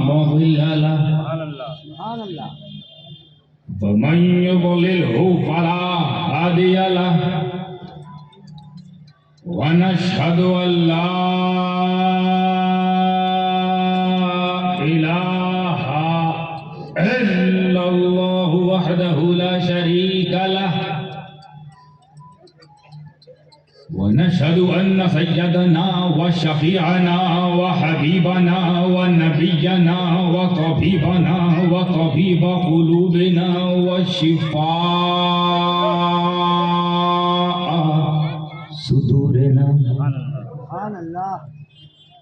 مضل له ومن يضلله فلا هادي له ونشهد أن لا إله إلا الله وحده لا شريك له ونشهد أن سيدنا وشفيعنا وحبيبنا ونبينا وطبيبنا وطبيب قلوبنا وشفاء صدورنا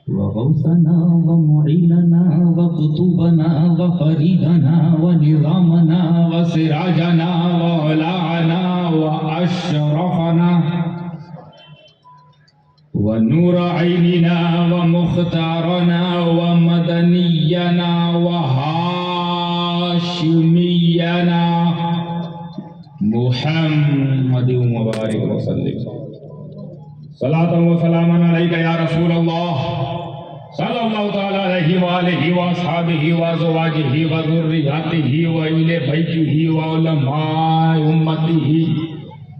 وغوثنا ومعيننا وقطوبنا وفريدنا ونظامنا وسراجنا وعلانا وأشرفنا ونور عيننا ومختارنا ومدنينا وهاشمينا محمد مبارك وسلم صلاة وسلاما عليك يا رسول الله صلى الله تعالى عليه وآله وأصحابه وأزواجه وذرياته وأهل بيته وعلماء أمته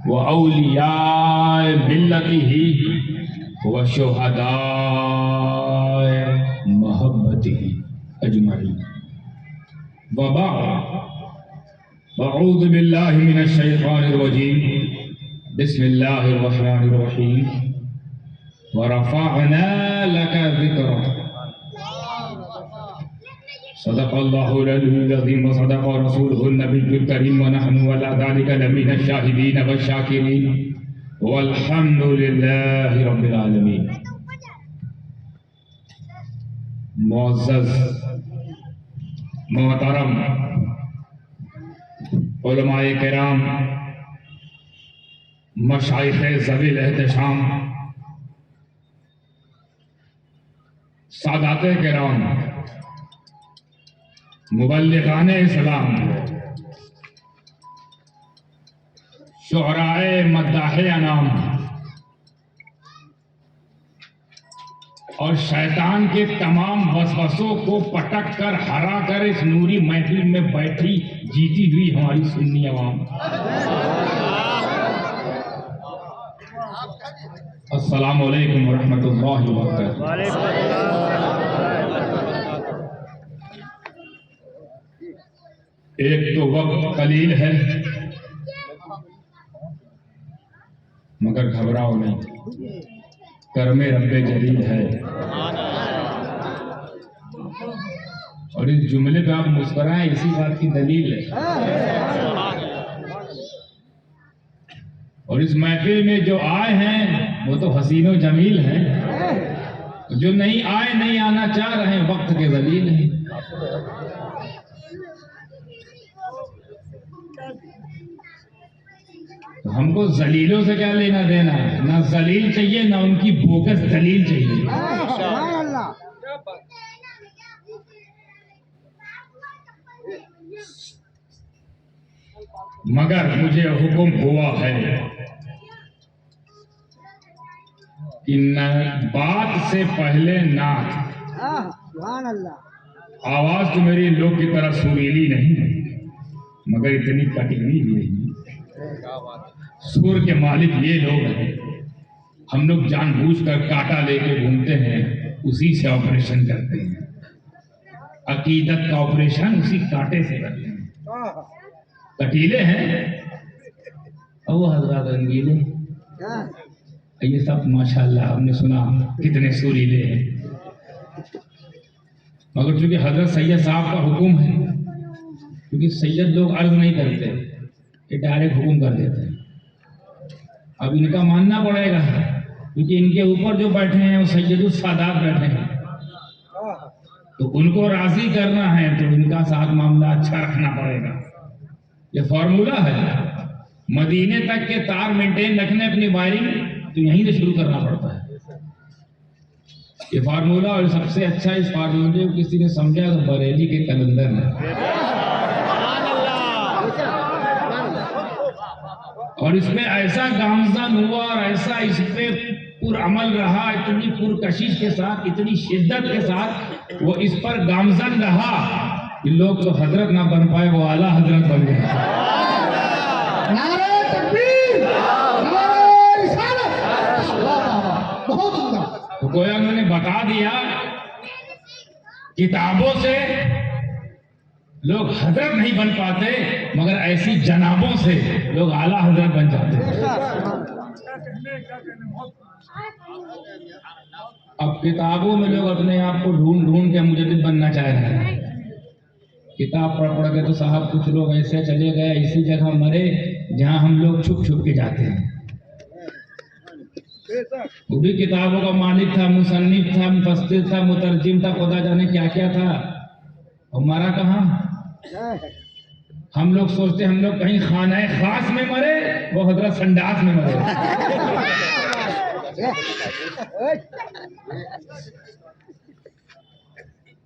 وأولياء ملته وشهداء محبته أجمعين وبعد أعوذ بالله من الشيطان الرجيم بسم الله الرحمن الرحيم ورفعنا لك ذكرك صدق الله العلي العظيم وصدق رسوله النبي الكريم ونحن على ذلك لمن الشاهدين والشاكرين والحمد للہ رب العالمین۔ معزز محترم علماء کرام، مشائخ ذوی الاحتشام، سادات کرام، مبلغان اسلام، شعراء مداح انام اور شیطان کے تمام وسوسوں کو پٹک کر ہرا کر اس نوری محفل میں بیٹھی جیتی ہوئی ہماری سنی عوام، السلام علیکم ورحمۃ اللہ وبرکاتہ۔ ایک تو وقت قلیل ہے مگر گھبراؤ نہیں، کرم رب جلیل ہے۔ اور اس جملے پہ آپ مسکرائیں، اسی بات کی دلیل ہے۔ اور اس محفل میں جو آئے ہیں وہ تو حسین و جمیل ہیں، جو نہیں آئے، نہیں آنا چاہ رہے ہیں، وقت کے ذلیل ہیں۔ ہم کو ذلیلوں سے کیا لینا دینا، نہ ذلیل چاہیے نہ ان کی بوکس دلیل چاہیے۔ مگر مجھے حکم ہوا ہے کہ بات سے پہلے نعت۔ آواز تو میری لوگ کی طرح سریلی نہیں مگر اتنی کٹی بھی نہیں۔ سر کے مالک یہ لوگ ہیں، ہم لوگ جان بوجھ کر کاٹا لے کے گھومتے ہیں، اسی سے آپریشن کرتے ہیں۔ عقیدت کا آپریشن اسی کاٹے سے کرتے ہیں۔ کٹیلے ہیں اور وہ حضرات رنگیلے، یہ سب ماشاءاللہ ہم نے سنا کتنے سریلے ہیں، مگر چونکہ حضرت سید صاحب کا حکم ہے، کیونکہ سید لوگ عرض نہیں کرتے، یہ ڈائریکٹ حکم کر دیتے ہیں۔ اب ان کا ماننا پڑے گا کیونکہ ان کے اوپر جو بیٹھے ہیں وہ سید السادات بیٹھے ہیں، تو ان کو راضی کرنا ہے تو ان کا ساتھ معاملہ اچھا رکھنا پڑے گا۔ یہ فارمولہ ہے، مدینے تک کے تار مینٹین رکھنے اپنی وائرنگ تو یہیں سے شروع کرنا پڑتا ہے یہ فارمولہ۔ اور سب سے اچھا اس فارمولے کو کسی نے سمجھا تو بریلی کے کلندر نے، اور اس میں ایسا گامزن ہوا اور ایسا اس پہ عمل رہا, اتنی پرکشش کے ساتھ, اتنی شدت کے ساتھ وہ اس پر گامزن رہا کہ لوگ تو حضرت نہ بن پائے, وہ اعلیٰ حضرت بن گئے. نعرہ تکبیر, نعرہ رسالت. بہت عمدہ. تو گویا انہوں نے بتا دیا کتابوں سے لوگ حضرت نہیں بن پاتے, مگر ایسی جنابوں سے لوگ اعلیٰ حضرت بن جاتے ہیں. اب کتابوں میں لوگ اپنے آپ کو ڈھونڈ کے مجدد بننا چاہ رہے ہیں. کتاب پڑھ کے تو صاحب کچھ لوگ ایسے چلے گئے, اسی جگہ مرے جہاں ہم لوگ چھپ کے جاتے ہیں. وہ بھی کتابوں کا مالک تھا, مصنف تھا, مفسر تھا, مترجم تھا, خدا جانے کیا کیا تھا, اور مرا کہاں. ہم لوگ سوچتے ہم لوگ کہیں خانہ خاص میں مرے, وہ حضرت سنڈاس میں مرے.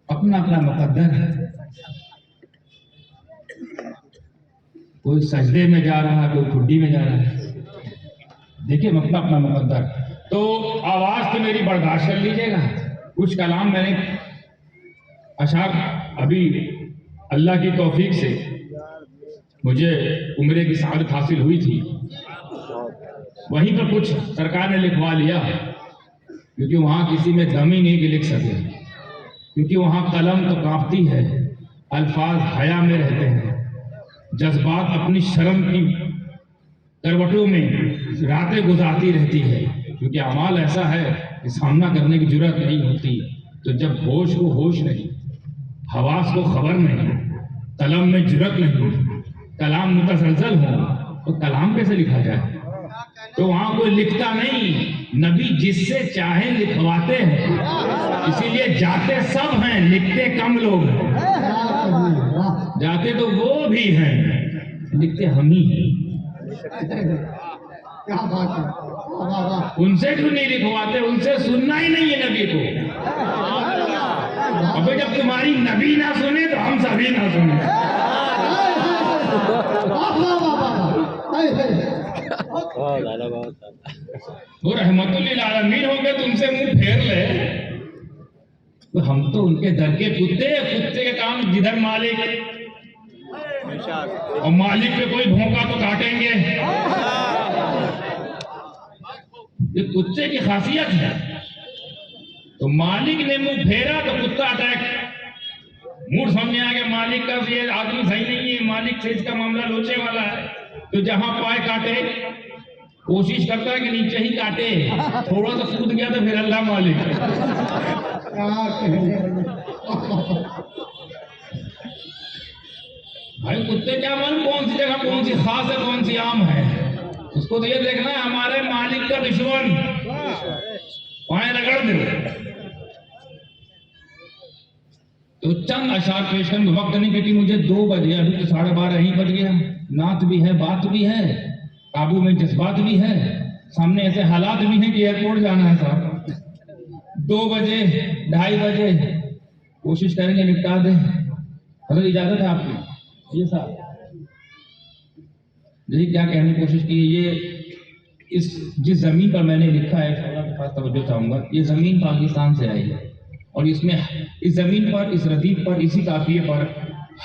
اپنا اپنا مقدر ہے. کوئی سجدے میں جا رہا ہے, کوئی کھڈی میں جا رہا ہے. دیکھیے اپنا اپنا مقدر. تو آواز تو میری برداشت کر لیجیے گا. کچھ کلام میں نے اشعار ابھی اللہ کی توفیق سے مجھے عمرے کی سعادت حاصل ہوئی تھی, وہیں پر کچھ سرکار نے لکھوا لیا, کیونکہ وہاں کسی میں دم ہی نہیں کہ لکھ سکے, کیونکہ وہاں قلم تو کانپتی ہے, الفاظ حیا میں رہتے ہیں, جذبات اپنی شرم کی کروٹوں میں راتیں گزارتی رہتی ہے, کیونکہ اعمال ایسا ہے کہ سامنا کرنے کی جرأت نہیں ہوتی. تو جب ہوش کو ہوش نہیں, حواس کو خبر نہیں, قلم میں جرأت نہیں, کلام متزلزل ہو, تو کلام کیسے لکھا جائے. تو وہاں کوئی لکھتا نہیں, نبی جس سے چاہے لکھواتے ہیں, اسی لیے جاتے سب ہیں, لکھتے کم لوگ ہیں. جاتے تو وہ بھی ہیں, لکھتے ہم ہی ہیں. ان سے کیوں نہیں لکھواتے, ان سے سننا ہی نہیں ہے نبی کو. ابھی جب تمہاری نبی نہ سنے تو ہم سبھی نہ سنیں. وہ رحمت للعالمین ہو گئے, تم سے منہ پھیر لے, تو ہم تو ان کے در کے کتے کے کام, جدھر مالک اور مالک پہ کوئی بھونکا تو کاٹیں گے. یہ کتے کی خاصیت ہے. تو مالک نے منہ پھیرا تو کتا اٹیک. موڈ سمجھنے آ گیا مالک کا یہ آدمی صحیح نہیں ہے, مالک سے اس کا معاملہ لوچے والا ہے, تو جہاں پائے کاٹے, کوشش کرتا ہے کہ نیچے ہی کاٹے, تھوڑا سا کود گیا تو پھر اللہ مالک. بھائی کتے کیا معلوم کون سی جگہ کون سی خاص ہے کون سی عام ہے, اس کو تو یہ دیکھنا ہے ہمارے مالک کا دشمن پائیں رگڑ دے. تو چند اشعار پیش کرنے وقت نہیں, کیونکہ مجھے 2 بجے, ابھی تو 12:30 ہی بج گیا. نعت بھی ہے, بات بھی ہے, قابو میں جذبات بھی ہے, سامنے ایسے حالات بھی ہیں کہ ایئرپورٹ جانا ہے صاحب. 2 بجے 2:30 بجے کوشش کریں گے نپٹا دیں. حضرت اجازت ہے آپ کی. یہ صاحب دیکھیے کیا کہنے کی کوشش کی. یہ جس زمین پر میں نے لکھا ہے, اللہ کے پاس توجہ چاہوں گا, یہ زمین پاکستان سے آئی ہے, اور اس میں اس زمین پر, اس ردیف پر, اسی قافیے پر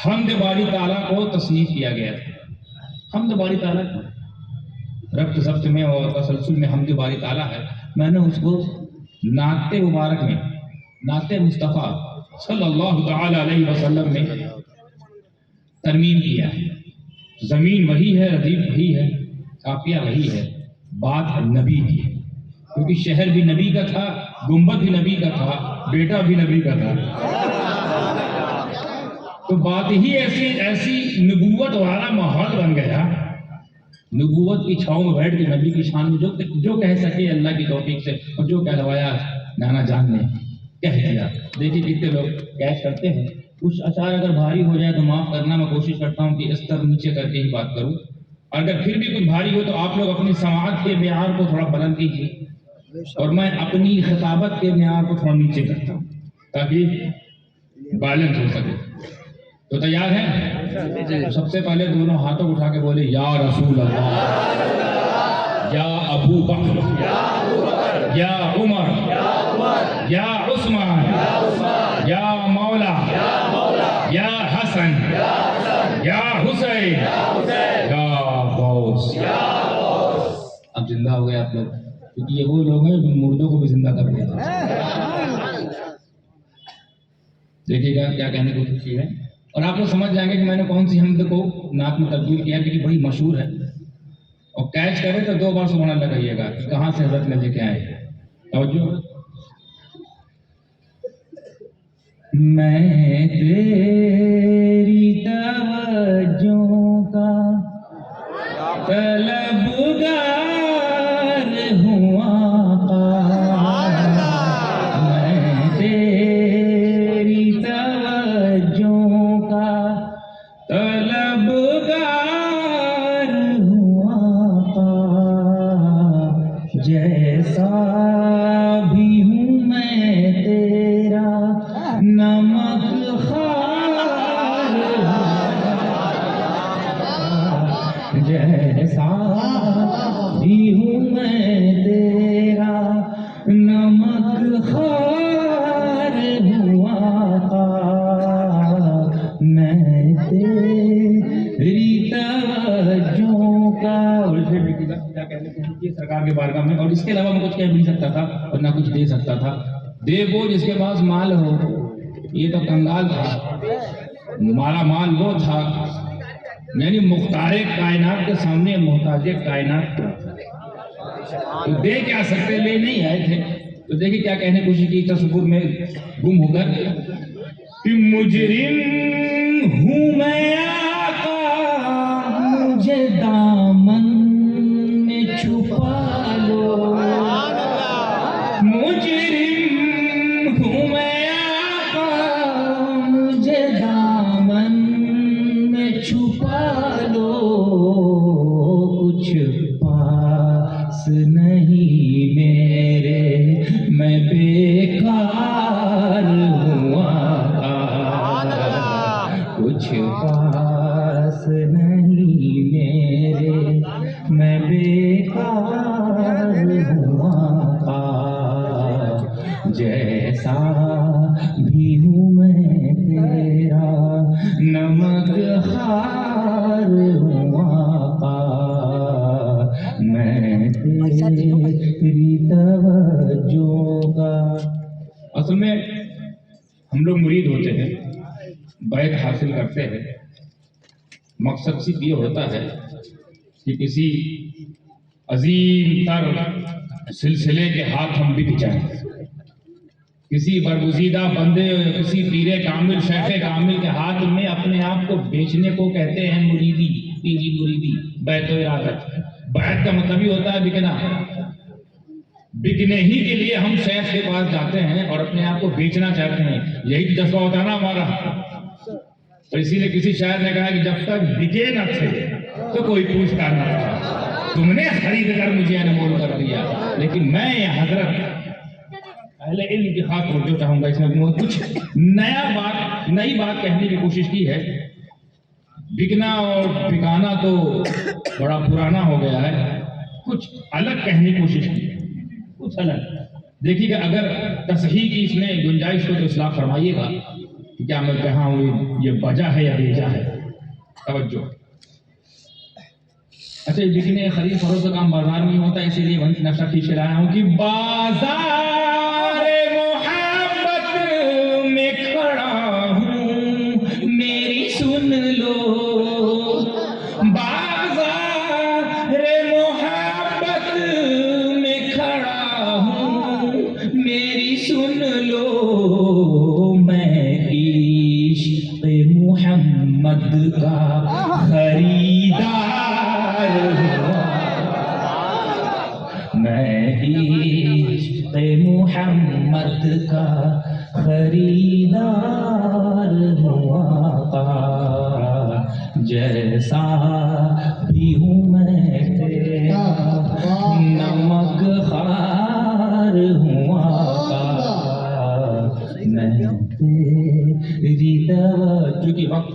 حمد باری تعالیٰ کو تصنیف کیا گیا تھا. حمد باری تعالیٰ ربط ضبط میں اور تسلسل میں حمد باری تعالیٰ ہے. میں نے اس کو نعت مبارک میں, نعت مصطفیٰ صلی اللہ تعالی علیہ وسلم میں ترمیم کیا ہے. زمین وہی ہے, ردیف وہی ہے, قافیہ وہی ہے, بات نبی کی ہے, کیونکہ شہر بھی نبی کا تھا, گنبد بھی نبی کا تھا, بیٹا بھی نبی کا تھا. تو بات ہی ایسی نبوت والا ماحول بن گیا. نبوت کی چھاؤں میں بیٹھ کے نبی کی شان میں جو کہہ سکے اللہ کی توفیق سے, اور جو کہلوایا نانا جان نے کہہ دیا. دیکھیے کتنے لوگ کیچ کرتے ہیں. کچھ اشعار اگر بھاری ہو جائے تو معاف کرنا, میں کوشش کرتا ہوں کہ استر نیچے کر کے ہی بات کروں. اگر پھر بھی کچھ بھاری ہو تو آپ لوگ اپنی سماعت کے معیار کو تھوڑا بلند کیجیے, اور میں اپنی خطابت کے معیار کو تھوڑا نیچے کرتا ہوں تاکہ بیلنس ہو سکے. تو تیار ہیں؟ سب سے پہلے دونوں ہاتھوں اٹھا کے بولے یا رسول اللہ, یا ابو بکر یا عمر یا عثمان یا مولا یا حسن یا حسین یا غوث. اب زندہ ہو گئے آپ لوگ، کیونکہ یہ وہ لوگ ہیں جو مردوں کو بھی زندہ کر دیتے ہیں. دیکھیے گا کیا کہنے کو کوشش ہے، اور آپ لوگ سمجھ جائیں گے کہ میں نے کون سی حمد کو نعت میں تبدیل کیا، کیونکہ بڑی مشہور ہے. اور کیچ کرے تو 2 بار سبحان اللہ کہیے گا کہ کہاں سے حضرت نے لے کے آئے. توجہ. میں تیری توجہ کا طلبگار ہوں آقا، میں تیری توجہ کا طلبگار ہوں آقا، جیسا بھی ہوں میں تیرا نمک خوار ہوں، جیسا بھی ہوں میں تیرا نمک خوار ہوں آقا، میں تیری توجہ کا. اور اسے کیا کہنے کو یہ سرکار کے بارگاہ میں، اور اس کے علاوہ میں کچھ کہہ بھی نہیں سکتا تھا اور نہ کچھ دے سکتا تھا. دے وہ جس کے پاس مال ہو، یہ تو کنگال تھا. مالا مال وہ تھا، یعنی مختار کائنات کے سامنے محتاج کائنات تھا. تو دے کیا سکتے، لے نہیں آئے تھے. تو دیکھیں کیا کہنے کی کوشش کی تصور میں گم ہو کر کہ مجرم ہوں میں آقا، مجھے دامن میں چھپا لو. مجرم ہوں میں آقا، مجھے دامن میں چھپا لو. کچھ پاس نہیں میرے، میں بیکار ہوں آقا. کچھ پاس نہیں میرے، میں بیکار ہوں آقا، جیسا بھی ہوں میں تیرا نمک خوار ہوں آقا، میں تیری توجہ کا. اصل میں ہم لوگ مرید ہوتے ہیں، بیعت حاصل کرتے ہیں، مقصد صرف یہ ہوتا ہے کہ کسی عظیم تر سلسلے کے ہاتھ ہم بک جائیں. کسی برگزیدہ بندے، کسی پیر کامل، شیخ کامل کے ہاتھ میں اپنے آپ کو بیچنے کو کہتے ہیں مریدی. پیری مریدی، بیعت و ارادت. بیعت کا مطلب ہی ہوتا ہے بکنا. بکنے ہی کے لیے ہم شیخ کے پاس جاتے ہیں اور اپنے آپ کو بیچنا چاہتے ہیں. یہی تو جذبہ ہوتا ہے نا ہمارا. اور اسی لیے کسی شاعر نے کہا کہ جب تک بکے نہ تھے تو کوئی پوچھتا نہ تھا، تم نے خرید کر مجھے انمول کر دیا. لیکن میں یہ حضرت اہل علم کی خاص توجہ چاہوں گا، اس میں کچھ نئی بات کہنے کی کوشش کی ہے. بکنا اور بکانا تو بڑا پرانا ہو گیا ہے، کچھ الگ کہنے کی کوشش کی، کچھ الگ. دیکھیے کہ اگر تصحیح کی اس میں گنجائش کو تو اصلاح فرمائیے گا کہ کیا میں کہاں ہوں، یہ بجا ہے یا بیجا ہے. توجہ. اچھا، بکنے خرید فروخت کا کام بازار میں ہوتا ہے، اسی لیے وہیں نقشہ کھینچ کے لایا ہوں کہ بازار محبت میں کھڑا ہوں، میری سن لو. بازار محبت میں کھڑا ہوں، میری سن لو. میں عشق محمد کا خریدار ہوں، میں عشق محمد کا خریدار ہوں آقا، جیسا بھی ہوں میں تیرا نمک خوار ہوں آقا، میں تیری توجہ. کی وقت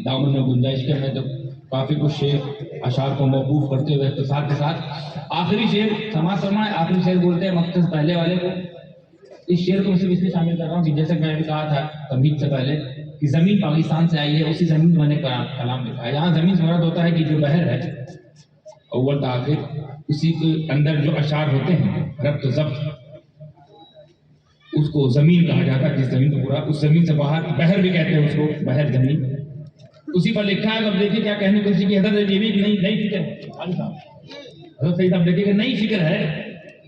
دامن میں گنجائش کے میں تو کافی کچھ شعر اشعار کو موقوف کرتے ہوئے اختصار کے ساتھ آخری شعر سماعت فرمائے. آخری شعر بولتے ہیں مقصد پہلے والے کو. اس شعر کو میں صرف اس لیے شامل کر رہا ہوں کہ جیسے میں نے کہا تھا تمہید سے پہلے کہ زمین پاکستان سے آئی ہے, اسی زمین میں نے کلام لکھا ہے. یہاں زمین سے مراد ہوتا ہے کہ جو بحر ہے اول تا آخر, اسی کے اندر جو اشعار ہوتے ہیں ربط و ضبط, اس کو زمین کہا جاتا ہے. جس زمین کو پورا اس زمین سے باہر بحر بھی کہتے ہیں اس کو, بحر زمین اسی پر لکھا ہے. اب دیکھیے کیا کہنے کو اسی کی حضرت یہ بھی نئی فکر ہے. حضرت سید صاحب دیکھیے کہ نئی فکر ہے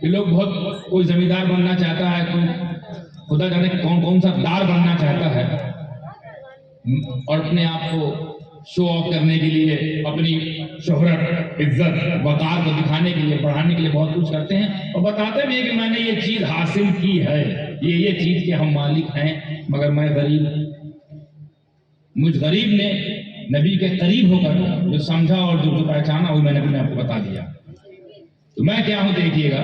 کہ لوگ بہت کوئی زمیندار بننا چاہتا ہے, کوئی خدا جانے کہ کون سا دار بننا چاہتا ہے, اور اپنے آپ کو شو آف کرنے کے لیے, اپنی شہرت, عزت, وقار کو دکھانے کے لیے, بڑھانے کے لیے بہت کچھ کرتے ہیں, اور بتاتے بھی ہیں کہ میں نے یہ چیز حاصل کی ہے, یہ چیز کے ہم مالک ہیں. مگر میں غریب, مجھ غریب نے نبی کے قریب ہو کر جو سمجھا اور جو پہچانا وہ میں نے اپنے آپ کو بتا دیا. تو میں کیا ہوں دیکھیے گا,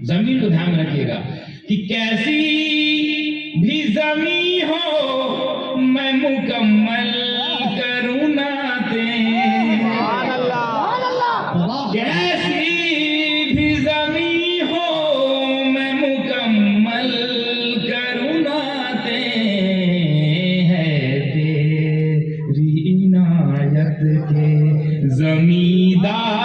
زمین کو دھیان میں رکھیے گا کہ کیسی بھی زمین ہو میں مکمل کروں نعتیں, کیسی بھی زمین ہو میں مکمل کروں نعتیں, ہے تیری عنایت کے زمیندار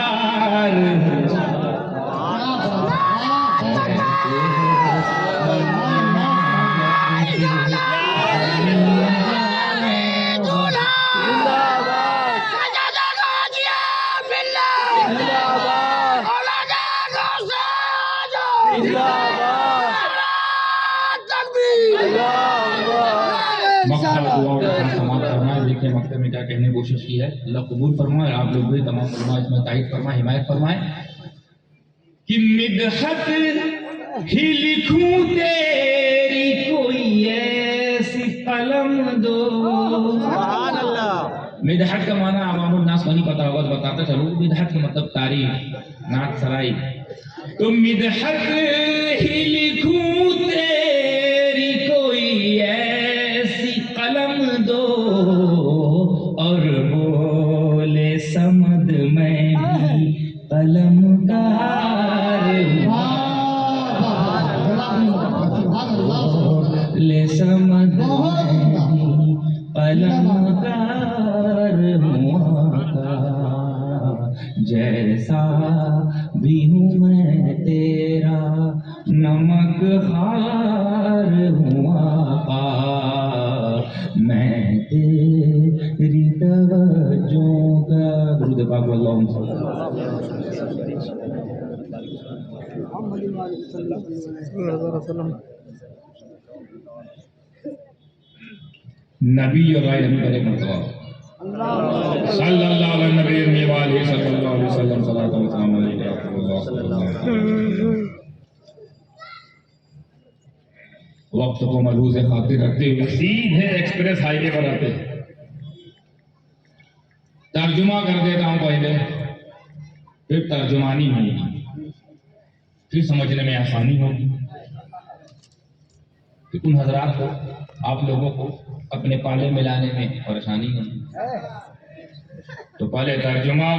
دیکھیں مکتب میں کیا کہنے کی کوشش کی ہے. اللہ قبول فرمائے, آپ لوگ بھی تمام علماء اس میں تائید فرمائے, حمایت فرمائے کہ مدحت ہی لکھوں تیری کوئی ایسی قلم دو. مدحت کا معنی عوام الناس کو نہیں پتا ہوگا تو بتاتا چلوں. مدحت کا مطلب تعریف, نعت سرائی. تو مدحت ہی لکھوں تیری کوئی ایسی قلم دو, اور بولے سمد میں بھی قلم کار لے سمد میں بھی قلم کار ہوں, جیسا بھی ہوں میں تیرا نمک خوار ہوں آقا, میں تیری توجہ کا درود پاک اللہم صلی اللہ علیہ وسلم. نبی اور غیر نبی پر ایک مرتبہ صلی اللہ علیہ نبی وآلہ صلی اللہ علیہ وسلم. صلاۃ و سلام علیک یا رسول اللہ صلی اللہ علیہ وسلم. وقت کو ملحوظ خاطر رکھتے ہوئے سیدھے ایکسپریس ہائی وے پر آتے ہیں. ترجمہ کر دیتا ہوں پہلے, پھر ترجمانی ہوگی, پھر سمجھنے میں آسانی ہوگی. کہ ان حضرات کو, آپ لوگوں کو اپنے پالے میں لانے میں پریشانی ہوگی. تو پہلے ترجمہ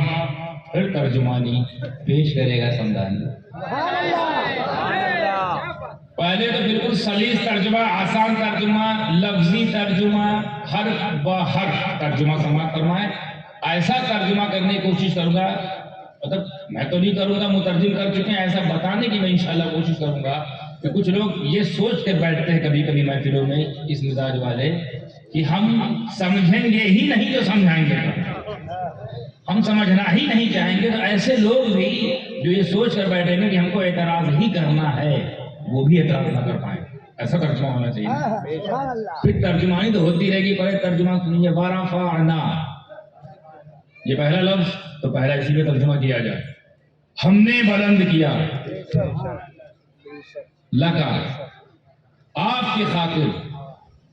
پھر ترجمانی پیش کرے گا سمدانی. پہلے تو بالکل سلیس ترجمہ, آسان ترجمہ, لفظی ترجمہ, حرف بحرف ترجمہ سماعت فرمائے. ایسا ترجمہ کرنے کی کوشش کروں گا, مطلب میں تو نہیں کروں گا, مترجم کر چکے ہیں, ایسا بتانے کی میں انشاءاللہ کوشش کروں گا کہ کچھ لوگ یہ سوچ کے بیٹھتے ہیں کبھی کبھی محفلوں میں اس مزاج والے کہ ہم سمجھیں گے ہی نہیں تو سمجھائیں گے, ہم سمجھنا ہی نہیں چاہیں گے. تو ایسے لوگ بھی جو یہ سوچ کر بیٹھیں گے کہ ہم کو اعتراض ہی کرنا ہے, وہ بھی اعتراض نہ کر پائیں. ایسا ترجمہ ہونا چاہیے. پھر ترجمانی تو ہوتی رہے گی. پہلے ترجمہ سنیے, ورفعنا, یہ پہلا لفظ تو پہلا اسی میں ترجمہ کیا جائے. ہم نے بلند کیا, لگا آپ کی خاطر,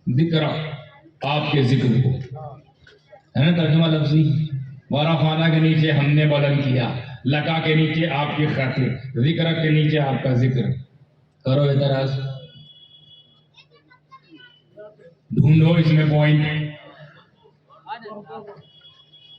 ذکر آپ کے ذکر کو, ہے نا ترجمہ لفظی. ورفعنا کے نیچے ہم نے بلند کیا, لگا کے نیچے آپ کی خاطر, ذکر کے نیچے آپ کا ذکر. کرو اعتراض, ڈھونڈو اس میں پوائنٹ.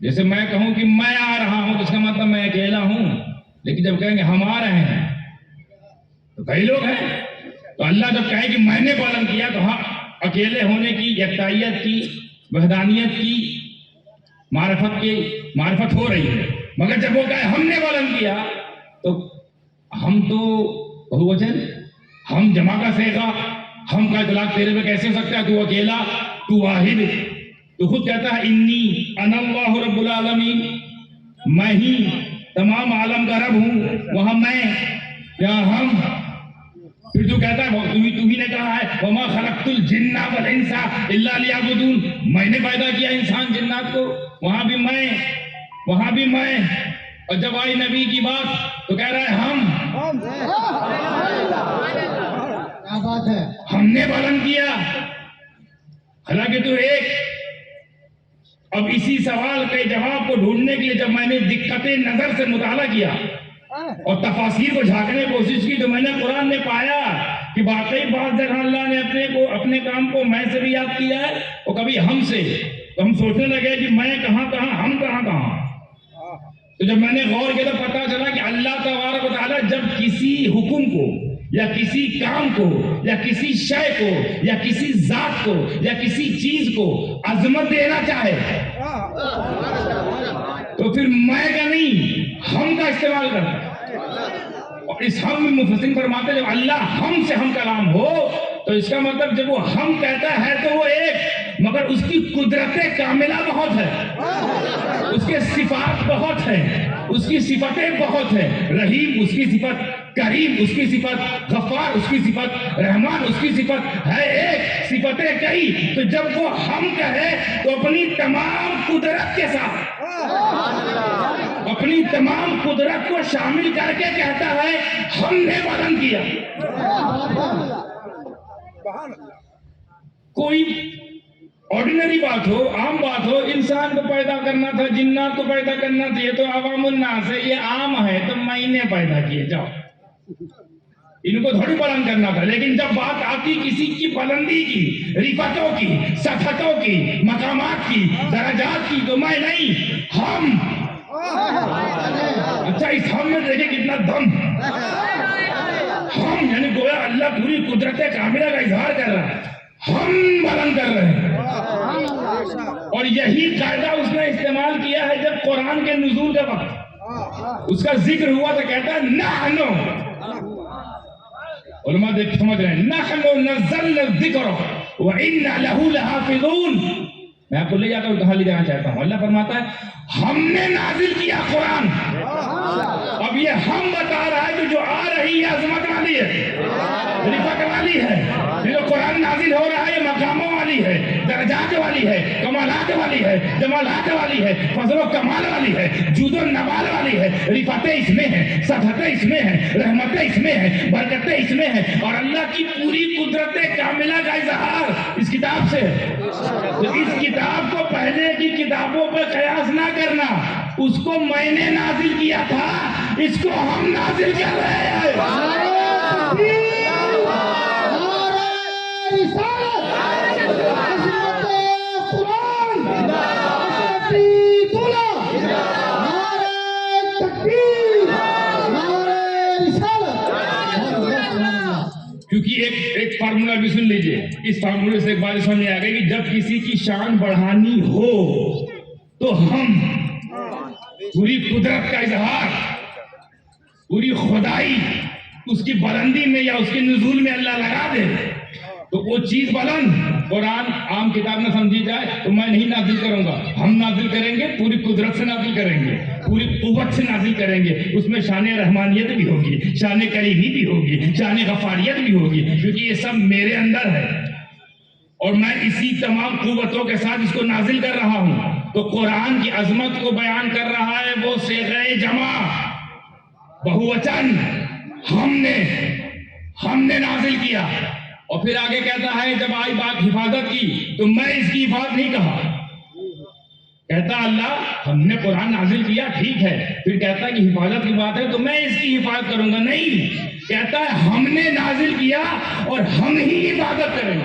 جیسے میں کہوں کہ میں آ رہا ہوں تو اس کا مطلب میں اکیلا ہوں، لیکن جب کہیں گے ہم آ رہے ہیں تو کئی لوگ ہیں. تو اللہ جب کہے کہ میں نے بلند کیا تو ہاں اکیلے ہونے کی، یکتائیت کی، وحدانیت کی معرفت ہو رہی ہے. مگر جب وہ کہے ہم نے بلند کیا تو ہم تو بہووچن، ہم جمع کا صیغہ، ہم کا اطلاق تیرے میں کیسے ہو سکتا ہے؟ تو اکیلا، تو واحد. تو خود کہتا ہے انی انا اللہ رب العالمین، میں ہی تمام عالم کا رب ہوں. وہاں میں یا ہم. پھر تو کہتا ہے تم ہی نے کہا ہے وما خلقت الجن والانس الا لیعبدون، میں نے پیدا کیا انسان جنات کو. وہاں بھی میں، وہاں بھی میں. اور جب آئی نبی کی بات تو کہہ رہا ہے ہم. کیا بات ہے. ہم نے بلند کیا. حالانکہ تو ایک. اب اسی سوال کے جواب کو ڈھونڈنے کے لیے جب میں نے دقت نظر سے مطالعہ کیا اور تفاسیر کو جھانکنے کی کوشش کی تو میں نے قرآن میں پایا کہ واقعی بعض جگہ اللہ نے اپنے کام کو میں سے بھی یاد کیا ہے اور کبھی ہم سے. تو ہم سوچنے لگے کہ میں کہاں ہم کہاں. تو جب میں نے غور کیا تو پتا چلا کہ اللہ تبارک و تعالیٰ جب کسی حکم کو یا کسی کام کو یا کسی شے کو یا کسی ذات کو یا کسی چیز کو عظمت دینا چاہے تو پھر میں کا نہیں ہم کا استعمال کرتا ہے. اور اس ہم میں مفسرین فرماتے ہیں جب اللہ ہم سے ہم کلام ہو تو اس کا مطلب جب وہ ہم کہتا ہے تو وہ ایک، مگر اس کی قدرت کاملہ بہت ہے، اس کے صفات بہت ہیں، اس کی صفتیں بہت ہیں. رحیم اس کی صفت، کریم اس کی صفت، غفار اس کی صفت، رحمان اس کی صفت ہے ایک، صفتیں کئی. تو جب وہ ہم کہے تو اپنی تمام قدرت کے ساتھ، اپنی تمام قدرت کو شامل کر کے کہتا ہے ہم نے بلند کیا. کوئی آرڈینری بات ہو، عام بات ہو، انسان کو پیدا کرنا تھا، جنات کو پیدا کرنا تھا، یہ تو عوام الناس ہے، یہ عام ہے تو میں نے پیدا کیے. جاؤ ان کو تھوڑی بلند کرنا تھا. لیکن جب بات آتی کسی کی بلندی کی، رفتوں کی، سطحوں کی، مقامات کی، درجات کی تو میں نہیں، ہم. اچھا اس ہم میں دیکھیں کتنا دم. ہم یعنی گویا اللہ پوری قدرت کاملہ کا اظہار کر رہا ہے، ہم بلند کر رہے ہیں. اور یہی قاعدہ اس نے استعمال کیا ہے جب قرآن کے نزول کا وقت اس کا ذکر ہوا تو کہتا ہے نحنو. علماء دیکھ سمجھ رہے ہیں نحنو نزلنا الذکر وإنا لہ لحافظون. میں آپ کو لے جاتا ہوں کہاں لے جانا چاہتا ہوں. اللہ فرماتا ہے ہم نے نازل کیا قرآن. اب یہ ہم بتا رہا ہے کہ جو آ رہی ہے عظمت والی ہے، رفعت والی ہے. یہ جو قرآن نازل ہو رہا ہے یہ مقاموں والی ہے، درجات والی ہے، کمالات والی ہے، جمالات والی ہے، فضل و کمال والی ہے، جود و نوال والی ہے. رفعتیں اس میں ہیں، سطحتیں اس میں ہیں، رحمتیں اس میں ہیں، برکتیں اس میں ہیں، اور اللہ کی پوری قدرت کاملہ کا اظہار اس کتاب سے ہے. تو اس کتاب کو پہلے کی کتابوں پہ قیاس نہ کرنا. اس کو میں نے نازل کیا تھا، اس کو ہم نازل کر رہے ہیں. کیونکہ ایک فارمولا بھی سن لیجئے. اس فارمولے سے ایک بات سمجھ میں آ گئی کہ جب کسی کی شان بڑھانی ہو تو ہم پوری قدرت کا اظہار، پوری خدائی اس کی بلندی میں یا اس کے نزول میں اللہ لگا دے تو وہ چیز بلند. قرآن عام کتاب نہ سمجھی جائے تو میں نہیں نازل کروں گا، ہم نازل کریں گے، پوری قدرت سے نازل کریں گے، پوری قوت سے نازل کریں گے. اس میں شان رحمانیت بھی ہوگی، شان کریمی بھی ہوگی، شان غفاریت بھی ہوگی، کیونکہ یہ سب میرے اندر ہے اور میں اسی تمام قوتوں کے ساتھ اس کو نازل کر رہا ہوں. تو قرآن کی عظمت کو بیان کر رہا ہے وہ صیغہ جمع، بہووچن. ہم نے نازل کیا. اور پھر آگے کہتا ہے جب آئی بات حفاظت کی تو میں اس کی حفاظت نہیں کہا. کہتا اللہ ہم نے قرآن نازل کیا ٹھیک ہے، پھر کہتا ہے کہ حفاظت کی بات ہے تو میں اس کی حفاظت کروں گا. نہیں، کہتا ہے ہم نے نازل کیا اور ہم ہی حفاظت کریں گے.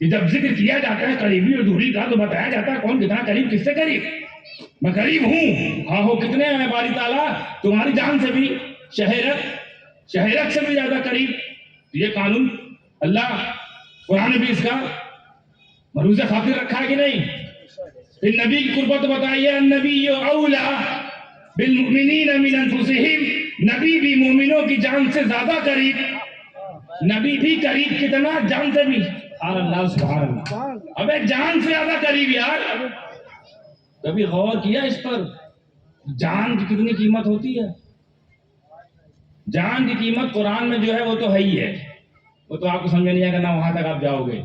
کہ جب ذکر کیا جاتا ہے قریبی اور دوری کا تو بتایا جاتا ہے کون کتنا قریب، کس سے قریب. میں قریب ہوں، ہاں ہو کتنے ہیں باری تعالیٰ تمہاری جان سے بھی، شہرت سے بھی زیادہ قریب. یہ قانون اللہ قرآن نے بھی اس کا مروز خاطر رکھا ہے کہ نہیں. پھر نبی کی قربت بتائیے، النبی اولا بالمؤمنین من انفسہم، نبی بھی مومنوں کی جان سے زیادہ قریب. نبی بھی قریب کتنا، جان سے بھی. سبحان اللہ سبحان اللہ. ابے جان سے زیادہ قریب یار. کبھی غور کیا اس پر، جان کی کتنی قیمت ہوتی ہے. جان کی قیمت قرآن میں جو ہے وہ تو ہے ہی ہے، وہ تو آپ کو سمجھ نہیں آئے گا نہ وہاں تک آپ جاؤ گے.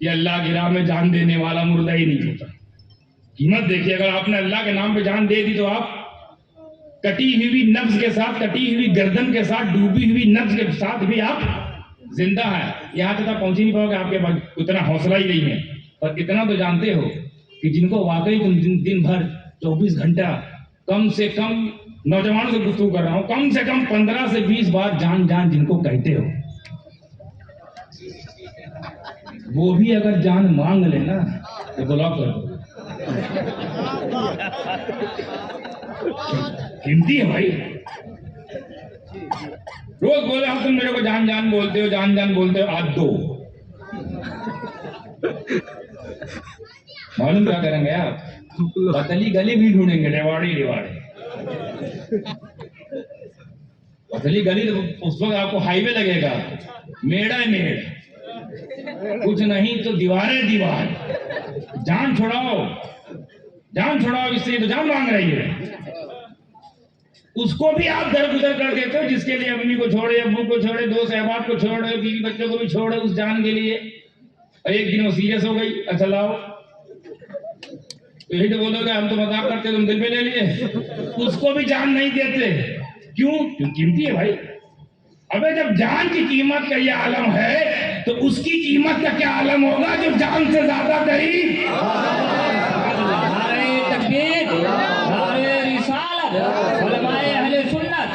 یہ اللہ کی راہ میں جان دینے والا مردہ ہی نہیں ہوتا. قیمت دیکھیے، اگر آپ نے اللہ کے نام پہ جان دے دی تو آپ کٹی ہوئی نفس کے ساتھ، کٹی ہوئی گردن کے ساتھ، ڈوبی ہوئی نفس کے ساتھ بھی آپ زندہ ہیں. یہاں تک آپ پہنچ ہی نہیں پاؤ گے، آپ کے پاس اتنا حوصلہ ہی نہیں ہے. پر اتنا تو جانتے ہو کہ جن کو واقعی تم دن بھر 24 گھنٹہ کم سے کم، نوجوانوں سے گفتگو کر رہا ہوں، کم سے کم 15 سے 20 بار جان جان جن کو کہتے ہو، وہ بھی اگر جان مانگ لے نا تو بلاک کر دو. قیمتی ہے بھائی. روز بولے ہم تم میرے کو جان جان بولتے ہو، جان جان بولتے ہو، آج دو. معلوم کیا کریں گے آپ؟ پتلی گلی بھی ڈھونڈیں گے، ریواڑی. پتلی گلی تو اس وقت آپ کو ہائی وے لگے گا، میڑا ہے میڑ، کچھ نہیں تو دیوار. جان چھوڑاؤ، جان چھوڑاؤ، اس سے تو جان مانگ رہی ہے. اس کو بھی آپ درگزر کر دیتے ہو جس کے لیے امی کو چھوڑے، ابو کو چھوڑے، دوست احباب کو چھوڑے، بیوی بچوں کو بھی چھوڑے اس جان کے لیے. اور ایک دن وہ سیریس ہو گئی، اچھا لاؤ. یہی تو بولو گے ہم تو مذاق کرتے تم دل پہ لے لیے. اس کو بھی جان نہیں دیتے. کیوں قیمتی ہے بھائی. ابے جب جان کی قیمت کا یہ عالم ہے تو اس کی قیمت کا کیا عالم ہوگا جو جان سے زیادہ قریب. نعرہ تکبیر، نعرہ رسالت، علماء اہل سنت،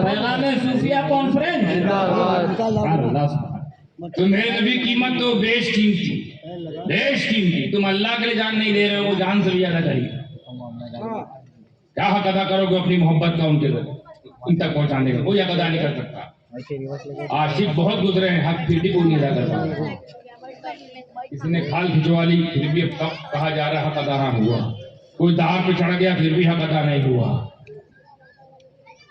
پیغام صوفیہ کانفرنس. تو میرے نبی قیمت تو بیش قیمتی، بیش قیمتی. تم اللہ کے لیے جان نہیں دے رہے ہو، وہ جان سے بھی زیادہ قریب. کیا حق ادا کرو گے اپنی محبت کا ان کے لوگ، ان تک پہنچانے کا؟ کوئی حق ادا نہیں کر سکتا. عاشق بہت گزرے ہیں، حق پھر بھی کوئی نہیں ادا کرتا. کسی نے کھال کھچوا لی پھر بھی کہا جا رہا حق ادا نہ ہوا. کوئی دار پہ چڑھ گیا پھر بھی حق ادا نہیں ہوا.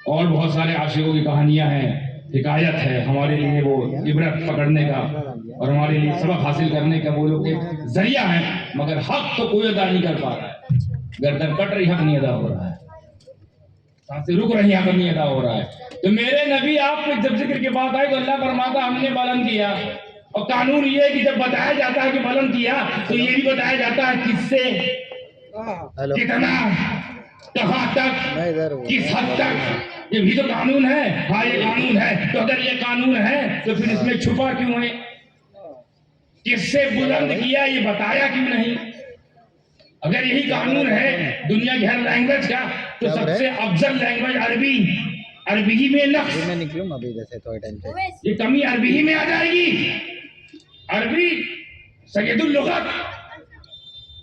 اور بہت سارے عاشقوں کی کہانیاں ہیں، حکایت ہے ہمارے لیے، وہ عبرت پکڑنے کا اور ہمارے لیے سبق حاصل کرنے کا وہ لوگ ایک ذریعہ ہے. مگر حق تو کوئی ادا نہیں کر پا رہا ہے. گردن کٹ رہی، حق نہیں ادا ہو رہا ہے. سانسیں رک رہی، حق نہیں ادا ہو رہا ہے. تو میرے نبی آپ پہ جب ذکر کی بات آئی تو اللہ فرماتا ہم نے بلند کیا. اور قانون یہ ہے کہ جب بتایا جاتا ہے کہ بلند کیا تو یہ بھی بتایا جاتا ہے کس سے، کتنا، کہاں تک، کس حد تک. یہ بھی تو قانون ہے. ہاں یہ قانون ہے. تو اگر یہ قانون ہے تو پھر اس میں چھپا کیوں ہے؟ کس سے بلند کیا یہ بتایا کیوں نہیں؟ اگر یہی قانون ہے دنیا کی ہر لینگویج کا تو سب سے افضل لینگویج عربی، عربی ہی میں نقص، یہ کمی عربی ہی میں آ جائے گی. عربی سید اللغت،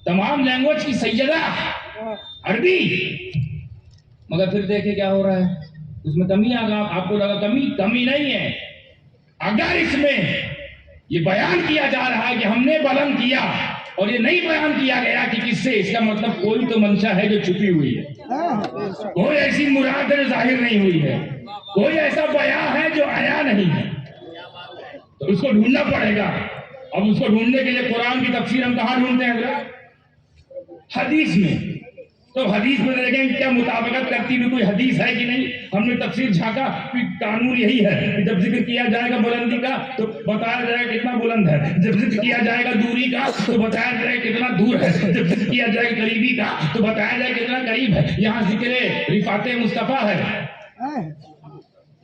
تمام لینگویج کی سیدہ عربی. مگر پھر دیکھیں کیا ہو رہا ہے، اس میں کمی آ گا. آپ کو لگا کمی نہیں ہے. اگر اس میں یہ بیان کیا جا رہا ہے کہ ہم نے بلند کیا اور یہ نہیں بیان کیا گیا کہ کس سے، اس کا مطلب کوئی تو منشا ہے جو چھپی ہوئی ہے، کوئی ایسی مراد ہے ظاہر نہیں ہوئی ہے، کوئی ایسا بیان ہے جو آیا نہیں ہے. تو اس کو ڈھونڈنا پڑے گا. اب اس کو ڈھونڈنے کے لیے قرآن کی تفسیر ہم کہاں ڈھونڈتے ہیں حضرت؟ حدیث میں. تو حدیث میں دیکھیں کیا مطابقت کرتی ہوئی کوئی حدیث ہے کہ نہیں. ہم نے تفسیر جھانکا، قانون یہی ہے کہ جب ذکر کیا جائے گا بلندی کا تو بتایا جائے گا کتنا بلند ہے، جب ذکر کیا جائے گا دوری کا تو بتایا جائے گا کتنا دور ہے، جب ذکر کیا جائے گا قریبی کا تو بتایا جائے گا کتنا قریب ہے. یہاں ذکر رفعت مصطفیٰ ہے،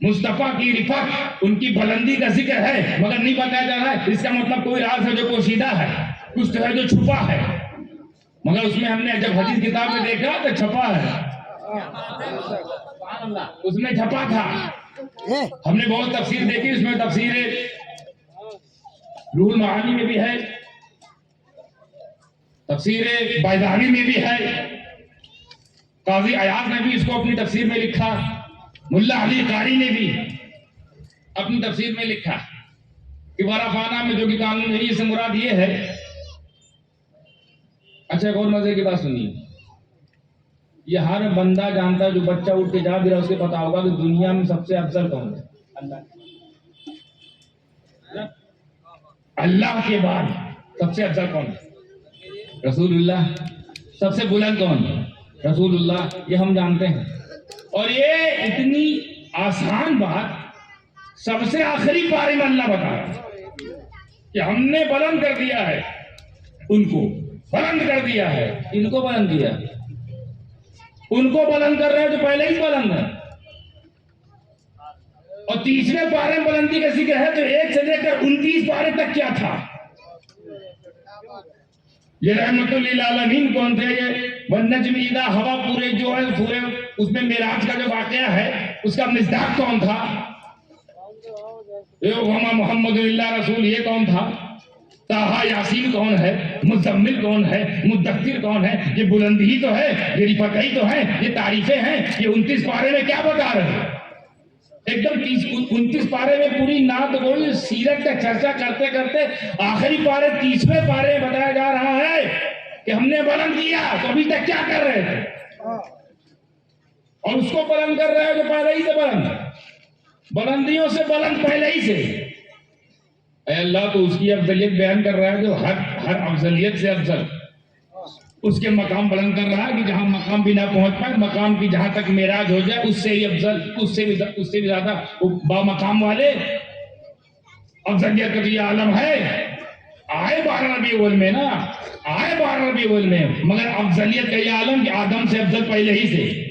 مصطفیٰ کی رفعت، ان کی بلندی کا ذکر ہے، مگر نہیں بتایا جا رہا ہے. اس کا مطلب کوئی راز ہے جو پوشیدہ ہے، کچھ تو ہے جو چھپا ہے. مگر اس میں ہم نے جب حدیث کتاب میں دیکھا تو چھپا ہے، اس میں چھپا تھا. ہم نے بہت تفسیر دیکھی، اس میں تفسیر روح المعانی میں بھی ہے، تفسیر بیضاوی میں بھی ہے، قاضی عیاض نے بھی اس کو اپنی تفسیر میں لکھا، ملا علی قاری نے بھی اپنی تفسیر میں لکھا کہ ورفعنا میں جو کہ قانون ہے، اس سے مراد یہ ہے۔ اچھا ایک اور مزے کی بات سنیے، یہ ہر بندہ جانتا ہے، جو بچہ اٹھ کے جا بھی رہا اس کے پتا ہوگا کہ دنیا میں سب سے افضل کون ہے؟ اللہ کے بعد سب سے افضل کون ہے؟ رسول اللہ۔ سب سے بلند کون ہے؟ رسول اللہ۔ یہ ہم جانتے ہیں، اور یہ اتنی آسان بات سب سے آخری پارے میں اللہ بتا رہا ہے کہ ہم نے بلند کر دیا ہے، ان کو بلند کر دیا ہے، ان کو بلند کیا، ان کو بلند کر رہے ہیں جو پہلے ہی بلند ہے۔ اور تیسرے پارے میں بلندی کا ذکر ہے تو 1 سے لے کر 29 پارے تک کیا تھا؟ یہ رحمت للعالمین کون تھے؟ یہ والنجم اذا ہوا، پورے جو ہے پورے اس میں معراج کا جو واقعہ ہے اس کا مصداق کون تھا؟ وما محمد اللہ رسول، یہ کون تھا؟ طٰہٰ یاسین کون ہے؟ مزمل کون ہے؟ مدثر کون ہے؟ یہ بلندی ہی تو ہے، یہ رفعت ہی تو ہے، یہ تعریفیں ہیں۔ یہ 29 پارے میں کیا بتا رہے ہیں؟ ایک دم 29 پارے میں پوری نعت گوئی سیرت کا چرچا کرتے کرتے آخری پارے 30ویں پارے میں بتایا جا رہا ہے کہ ہم نے بلند کیا، تو ابھی تک کیا کر رہے تھے؟ اور اس کو بلند کر رہے ہیں جو پہلے ہی سے بلند، بلندیوں سے بلند پہلے ہی سے۔ اے اللہ تو اس کی افضلیت بیان کر رہا ہے جو ہر افضلیت سے افضل، اس کے مقام بلند کر رہا ہے کہ جہاں مقام بھی نہ پہنچ پائے، مقام کی جہاں تک معراج ہو جائے اس سے ہی افضل، اس سے بھی زیادہ با مقام والے افضلیت کا یہ عالم ہے۔ آئے 12 ربیع الاول میں نا، آئے 12 ربیع الاول میں، مگر افضلیت کا یہ عالم کہ آدم سے افضل پہلے ہی سے،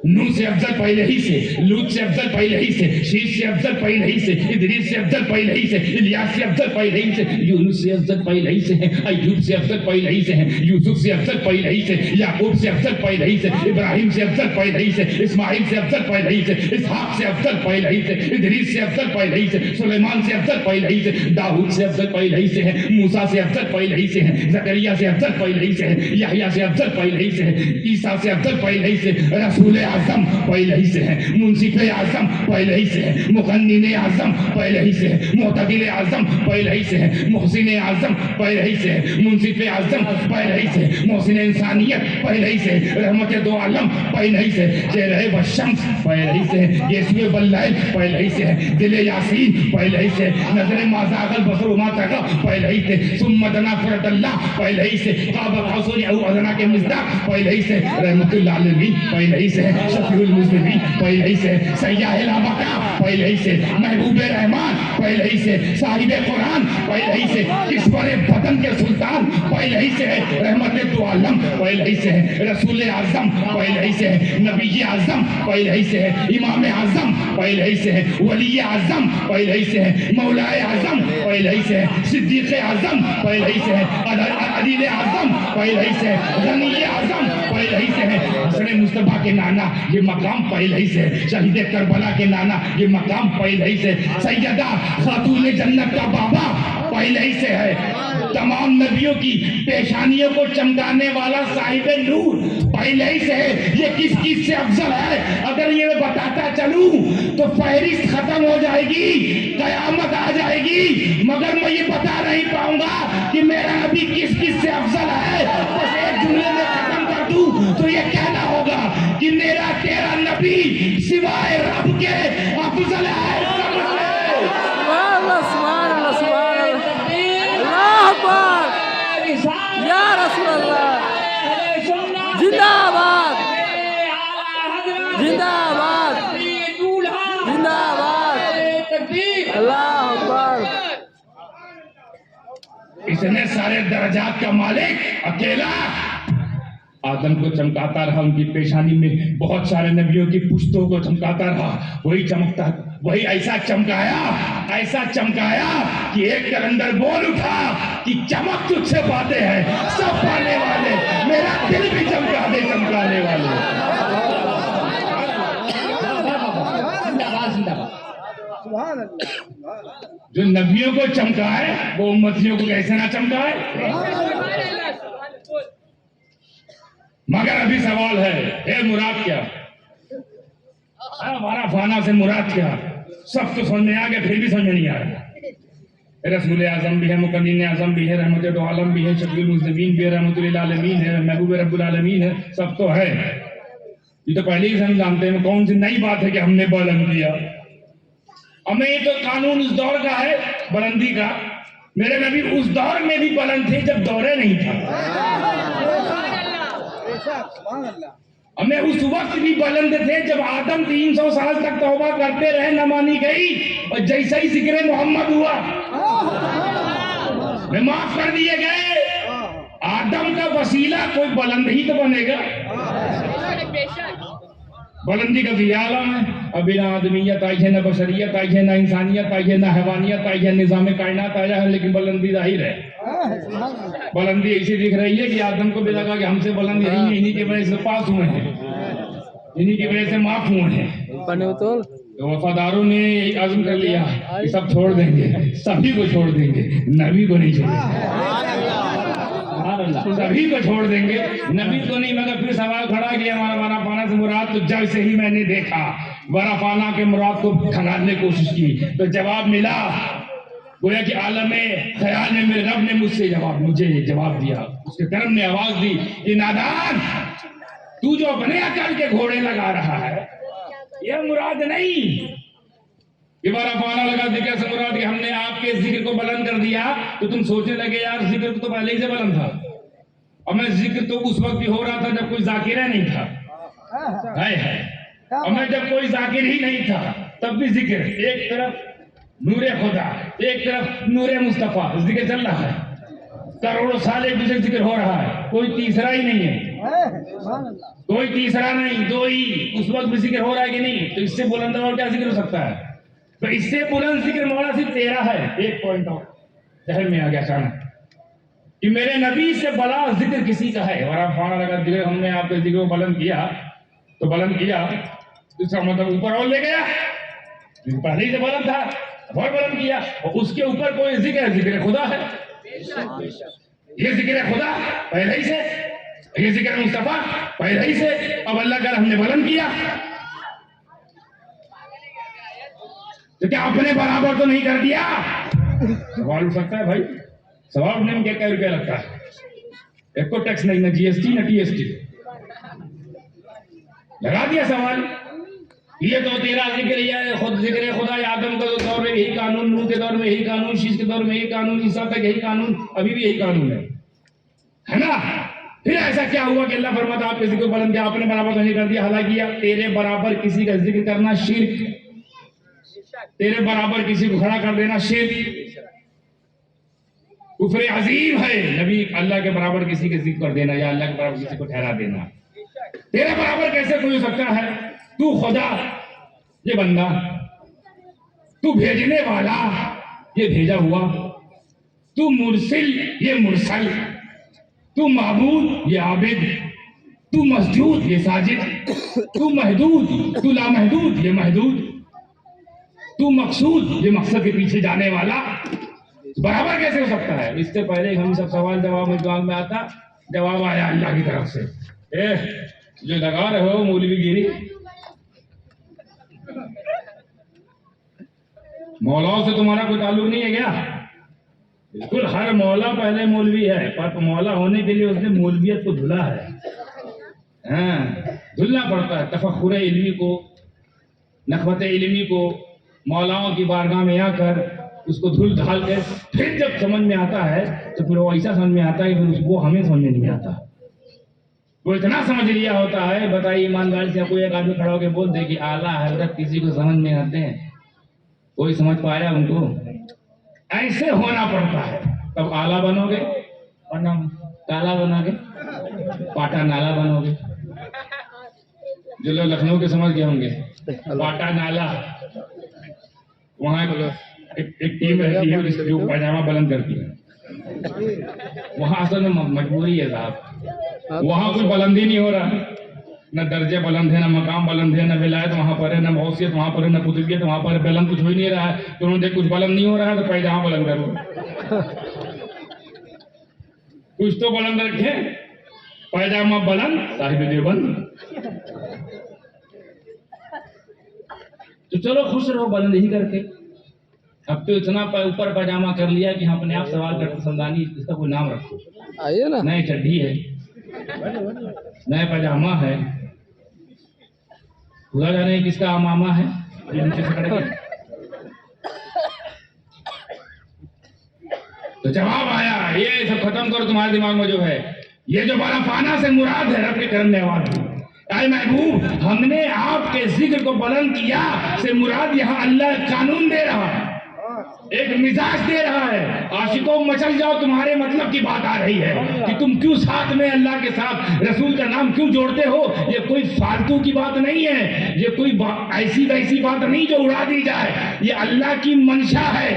نوح سے افضل پہلے ہی سے، لوط سے افضل پہلے ہی سے، شیش سے افضل پہلے ہی سے، ادریس سے افضل پہلے ہی سے، الیاس سے افضل پہلے ہی سے، یونس سے افضل پہلے ہی سے ہیں، ایوب سے افضل پہلے ہی سے ہیں، یوسف سے افضل پہلے ہی سے، یعقوب سے افضل پہلے ہی سے، ابراہیم سے افضل پہلے ہی سے، اسماعیل سے افضل پہلے ہی سے، اسحاق سے افضل پہلے ہی سے، ادریس سے افضل پہلے ہی سے، سلیمان سے افضل پہلے ہی سے، داؤد سے افضل پہلے ہی سے ہیں، موسیٰ سے افضل پہلے ہی سے ہیں، زکریا سے افضل پہلے ہی سے ہیں، یحییٰ سے افضل پہلے ہی سے ہیں، عیسیٰ سے افضل پہلے ہی سے، رسول اعظم پہلے ہی سے ہیں، منصف اعظم پہلے ہی سے ہیں، مقنن اعظم پہلے ہی سے ہیں، معتدل اعظم پہلے ہی سے ہیں، محسن اعظم پہلے ہی سے ہیں، منصف اعظم پہلے ہی سے ہیں، محسن انسانیت پہلے ہی سے ہیں، رحمت دو عالم پہلے ہی سے ہیں، چہرہ والشمس پہلے ہی سے ہیں، یسوع واللیل پہلے ہی سے ہیں، دل یاسین پہلے ہی سے ہیں، نظر ما زاغ البصر وما طغى پہلے ہی سے، ثم دنا فرد اللہ پہلے ہی سے، قاب قوسین او ادنی کے مصداق پہلے ہی سے، رحمت للعالمین پہلے ہی سے، شفیع المذنبین پہلے ہی سے، سیاح الابقاء پہلے ہی سے، محبوب رحمان پہلے ہی سے، صاحب قرآن پہلے ہی سے، کسور بدن کے سلطان پہلے ہی سے ہے، رحمت دو عالم پہلے ہی سے ہے، رسول اعظم پہلے ہی سے ہے، نبی اعظم پہلے ہی سے ہے، امام اعظم پہلے ہی سے ہے، ولی اعظم پہلے ہی سے ہے، مولا اعظم پہلے ہی سے ہے، صدیق اعظم پہلے ہی سے ہے، علیل اعظم پہلے ہی سے ہے، غنی اعظم پہلے ہی سے ہے، حسن مصطفیٰ کے نانا یہ مقام پہلے ہی سے، شہید کربلا کے نانا یہ مقام پہلے ہی سے، سیدہ خاتون جنت کا بابا پہلے ہی سے ہے، تمام نبیوں کی پیشانیوں کو چمکانے والا صاحب نور پہلے ہی سے ہے۔ یہ کس کس سے افضل ہے اگر یہ میں بتاتا چلوں تو فہرست ختم ہو جائے گی، قیامت آ جائے گی، مگر میں یہ بتا نہیں پاؤں گا کہ میرا نبی کس کس سے افضل ہے۔ بس ایک جملے میں ختم کر دوں تو یہ کہنا ہوگا کہ میرا تیرا نبی سوائے رب کے افضل ہے۔ یا رسول اللہ، زندہ آباد، زندہ آباد، زندہ آباد، اللہ اکبر۔ اتنے سارے درجات کا مالک اکیلا آدم کو چمکاتا رہا، ان کی پیشانی میں بہت سارے نبیوں کی پشتوں کو چمکاتا رہا، وہی چمکتا، وہی ایسا چمکایا کہ ایک کلندر بول اٹھا کہ چمک تجھ سے پاتے ہیں سب پانے والے، میرا دل بھی چمکا دے چمکانے والے۔ سبحان اللہ۔ جو نبیوں کو چمکا ہے وہ امتیوں کو کیسے نہ چمکا ہے. مگر ابھی سوال ہے مراد کیا؟ ہمارا فانا سے مراد کیا؟ سب تو سمجھ میں آ گیا، پھر بھی سمجھ میں نہیں آ رہا. رسول اعظم بھی ہے، مقنن اعظم بھی ہے، رحمت دو عالم بھی ہے، شفیع المذنبین بھی ہے، رحمت للعالمین ہے، محبوب رب العالمین ہے، سب تو ہے. یہ تو پہلے ہی ہم جانتے ہیں. کون سی نئی بات ہے کہ ہم نے بلند کیا؟ ہمیں یہ تو قانون اس دور کا ہے بلندی کا. میرے نبی اس دور میں بھی بلند تھے جب دورے نہیں تھا. ہمیں اس وقت بھی بلند تھے جب آدم 300 سال تک توبہ کرتے رہے، نہ مانی گئی، اور جیسا ہی ذکر محمد ہوا میں معاف کر دیے گئے. آدم کا وسیلہ کوئی بلند ہی تو بنے گا. بلندی کا بھی عالم ہے. ابھی نہ آدمیت آئی ہے، نہ بشریت آئی ہے، نہ انسانیت آئی ہے، نہ حیوانیت آئی ہے، نظام کائنات آیا ہے، لیکن بلندی ظاہر ہے. بلندی ایسی دکھ رہی ہے کہ آدم کو بھی لگا کہ ہم سے بلند نہیں ہے، انہی کی وجہ سے پاس ہوئے ہیں، انہی کی وجہ سے معاف ہوئے ہیں. تو وفاداروں نے عزم کر لیا کہ سب چھوڑ دیں گے، سبھی کو چھوڑ دیں گے، نبی کو نہیں چھوڑیں گے. سبھی کو چھوڑ دیں گے، نبی کو نہیں. مگر پھر سوال کھڑا کیا ہمارا ورافانا سے مراد تو جب سے ہی میں نے دیکھا ورافانا کے مراد کو کھنگالنے کی کوشش کی تو جواب ملا. گویا کہ عالم خیال میں میرے رب نے مجھے جواب دیا. اس کے کرم نے آواز دی کہ نادان، تو جو اپنے عقل کے گھوڑے لگا رہا ہے یہ مراد نہیں. یہ ورافانا لگا ذکر سے مراد کہ ہم نے آپ کے ذکر کو بلند کر دیا تو تم سوچنے لگے یار ذکر تو پہلے ہی سے بلند تھا. اور میں ذکر تو اس وقت بھی ہو رہا تھا جب کوئی ذاکرہ نہیں تھا. اور میں جب کوئی ذاکر ہی نہیں تھا تب بھی ذکر. ایک طرف نور خدا، ایک طرف نور مصطفیٰ، ذکر چل رہا ہے. کروڑوں سال ایک دوسرے ذکر ہو رہا ہے، کوئی تیسرا ہی نہیں ہے، کوئی تیسرا نہیں، دو ہی. اس وقت بھی ذکر ہو رہا ہے کہ نہیں؟ تو اس سے بلند اور کیا ذکر ہو سکتا ہے؟ تو اس سے بلند ذکر مولا صرف تیرا ہے. ایک پوائنٹ اور ذہن میں آ گیا اچانک کہ میرے نبی سے بڑا ذکر کسی کا ہے. ورافانا لگا ذکر ہم نے آپ کے ذکر کو بلند کیا تو بلند کیا اس کا مطلب اوپر اور لے گیا. پہلے ہی سے بلند تھا اور بلند کیا. اور اس کے اوپر کوئی ذکر ہے، ذکر خدا ہے. یہ ذکر خدا پہلے ہی سے، یہ ذکر مصطفیٰ پہلے ہی سے. اب اللہ کا ہم نے بلند کیا تو کیا اپنے برابر تو نہیں کر دیا؟ سوال اٹھ سکتا ہے بھائی. سوال اٹھنے میں کیا روپیہ لگتا ہے؟ ایک کو ٹیکس نہیں، نہ جی ایس ٹی نہ ٹی ایس ٹی. لگا دیا سوال. یہ تو تیرا ذکر ہے، خود ذکر خدا. آدم کا دور میں یہی قانون، نوح کے دور میں یہی قانون، شیش کے دور میں یہی قانون، عیسیٰ تک یہی قانون، ابھی بھی یہی قانون ہے نا. پھر ایسا کیا ہوا کہ اللہ فرماتا آپ کے ذکر بلند کیا، اپنے برابر تو نہیں کر دیا. حالانکہ تیرے برابر کسی کا ذکر کرنا شرک، تیرے برابر کسی کو کھڑا کر دینا شرک، کفر عظیم ہے. نبی اللہ کے برابر کسی کے ذکر کر دینا یا اللہ کے برابر کسی کو ٹھہرا دینا. تیرے برابر کیسے کوئی ہو سکتا ہے؟ تو خدا، یہ بندہ. تو بھیجنے والا، یہ بھیجا ہوا. تو مرسل، یہ مرسل. تو معبود، یہ عابد. تو مسجود، یہ ساجد. تو محدود، تو لامحدود، یہ محدود. تو مقصود، یہ مقصد کے پیچھے جانے والا. برابر کیسے ہو سکتا ہے؟ اس سے پہلے ہم سب سوال جواب میں آتا، جواب آیا اللہ کی طرف سے. جو لگا رہے ہو مولوی گیری، مولاؤں سے تمہارا کوئی تعلق نہیں ہے کیا؟ بالکل ہر مولا پہلے مولوی ہے، پر مولا ہونے کے لیے اس نے مولویت کو دھلا ہے. دھلنا پڑتا ہے. تفخر علمی کو، نخوت علمی کو مولاؤں کی بارگاہ میں آ کر اس کو دھل ڈھال کے پھر جب سمجھ میں آتا ہے تو پھر وہ ایسا سمجھ میں آتا ہے کہ وہ ہمیں سمجھ میں نہیں آتا. وہ اتنا سمجھ لیا ہوتا ہے. بتائیے ایمانداری سے کوئی ایک آدمی کھڑا ہو کے بول دے کہ اعلیٰ حضرت کسی کو سمجھ میں آتے ہیں، کوئی سمجھ پایا ان کو؟ ایسے ہونا پڑتا ہے تب اعلیٰ بنو گے، ورنہ تالا بنو گے، پاٹا نالا بنو گے. جو لوگ لکھنؤ کے سمجھ گئے ہوں گے، پاٹا نالا، وہاں ایک ٹیم رہتی ہے جو پائجامہ بلند کرتی ہے. وہاں اصل میں مجبوری ہے صاحب، وہاں کوئی بلندی نہیں ہو رہا. نہ درجے بلند ہے، نہ مقام بلند ہے، نہ ولایت وہاں پر ہے، نہ موصیت وہاں پر ہے، نہ قطبیت وہاں پر ہے، بلند کچھ ہو ہی نہیں رہا ہے. تو انہوں نے کچھ بلند نہیں ہو رہا ہے تو پیجامہ بلند کرو. کچھ تو بلند رکھے، پیجامہ بلند صاحب دیوبند. تو چلو خوش رہو بلند ہی کر کے. اب تو اتنا اوپر پاجامہ کر لیا کہ ہم اپنے آپ سوال کرتے سمدانی اس کا کوئی نام رکھو. آئیے نا. نئے چڈی ہے، نئے پاجامہ ہے، خدا جانے کس کا امامہ ہے جو نیچے سے کٹ گیا. تو جواب آیا یہ سب ختم کرو تمہارے دماغ میں جو ہے یہ جو برفانہ سے مراد ہے رب کے کرم نے آواز دی. اے محبوب ہم نے آپ کے ذکر کو بلند کیا سے مراد یہاں اللہ قانون دے رہا ہے، ایک مزاج دے رہا ہے. عاشقوں مچل جاؤ تمہارے مطلب کی بات آ رہی ہے کہ تم کیوں ساتھ میں اللہ کے ساتھ رسول کا نام کیوں جوڑتے ہو. یہ کوئی فالتو کی بات نہیں ہے، یہ کوئی ایسی ویسی بات نہیں جو اڑا دی جائے، یہ اللہ کی منشا ہے.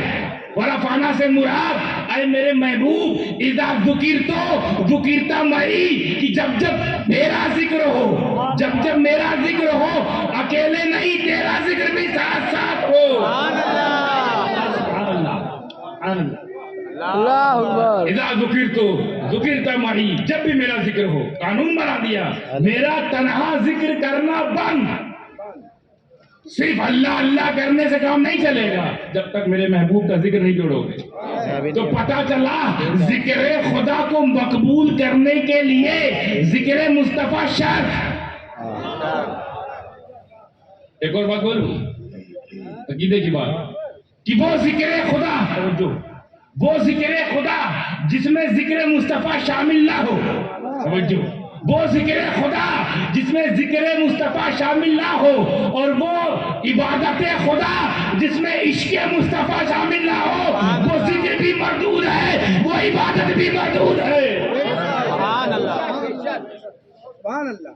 ورفانہ سے مراد اے میرے محبوب اذا ذکرتا معی کہ جب جب میرا ذکر ہو، جب جب میرا ذکر ہو اکیلے نہیں تیرا ذکر بھی ساتھ ساتھ ہو. اللہ اکبر. اذا ذکرتا معی جب بھی میرا ذکر ہو. قانون بنا دیا میرا تنہا ذکر کرنا بند. صرف اللہ اللہ کرنے سے کام نہیں چلے گا جب تک میرے محبوب کا ذکر نہیں جوڑو گے. تو پتا چلا ذکر خدا کو مقبول کرنے کے لیے ذکر مصطفیٰ شرط. ایک اور بات بولوں عقیدے کی بات کہ وہ ذکر خدا وہ ذکر خدا جس میں ذکر مصطفیٰ شامل نہ ہو. توجہ وہ ذکر خدا جس میں ذکر مصطفیٰ شامل نہ ہو اور وہ عبادت خدا جس میں عشق مصطفیٰ شامل نہ ہو وہ ذکر بھی مردود ہے، وہ عبادت بھی مردود ہے. سبحان اللہ.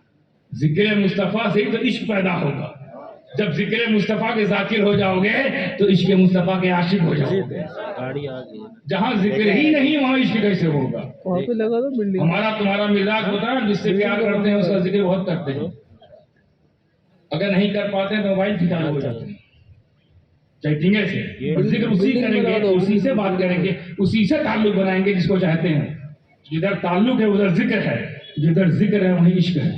ذکر مصطفیٰ سے ہی تو عشق پیدا ہوگا. جب ذکر مصطفیٰ کے ذاکر ہو جاؤ گے تو عشق مصطفیٰ کے عاشق ہو جاؤ گے. جہاں ذکر ہی نہیں وہاں عشق کیسے ہوگا. ہمارا تمہارا مزاج ہوتا ہے جس سے پیار کرتے ہیں اس کا ذکر بہت کرتے ہیں، اگر نہیں کر پاتے تو موبائل سے چالو ہو جاتے ہیں چیٹنگ سے. اور ذکر اسی کریں گے، اسی سے بات کریں گے، اسی سے تعلق بنائیں گے جس کو چاہتے ہیں. جدھر تعلق ہے ادھر ذکر ہے، جدھر ذکر ہے وہیں عشق ہے.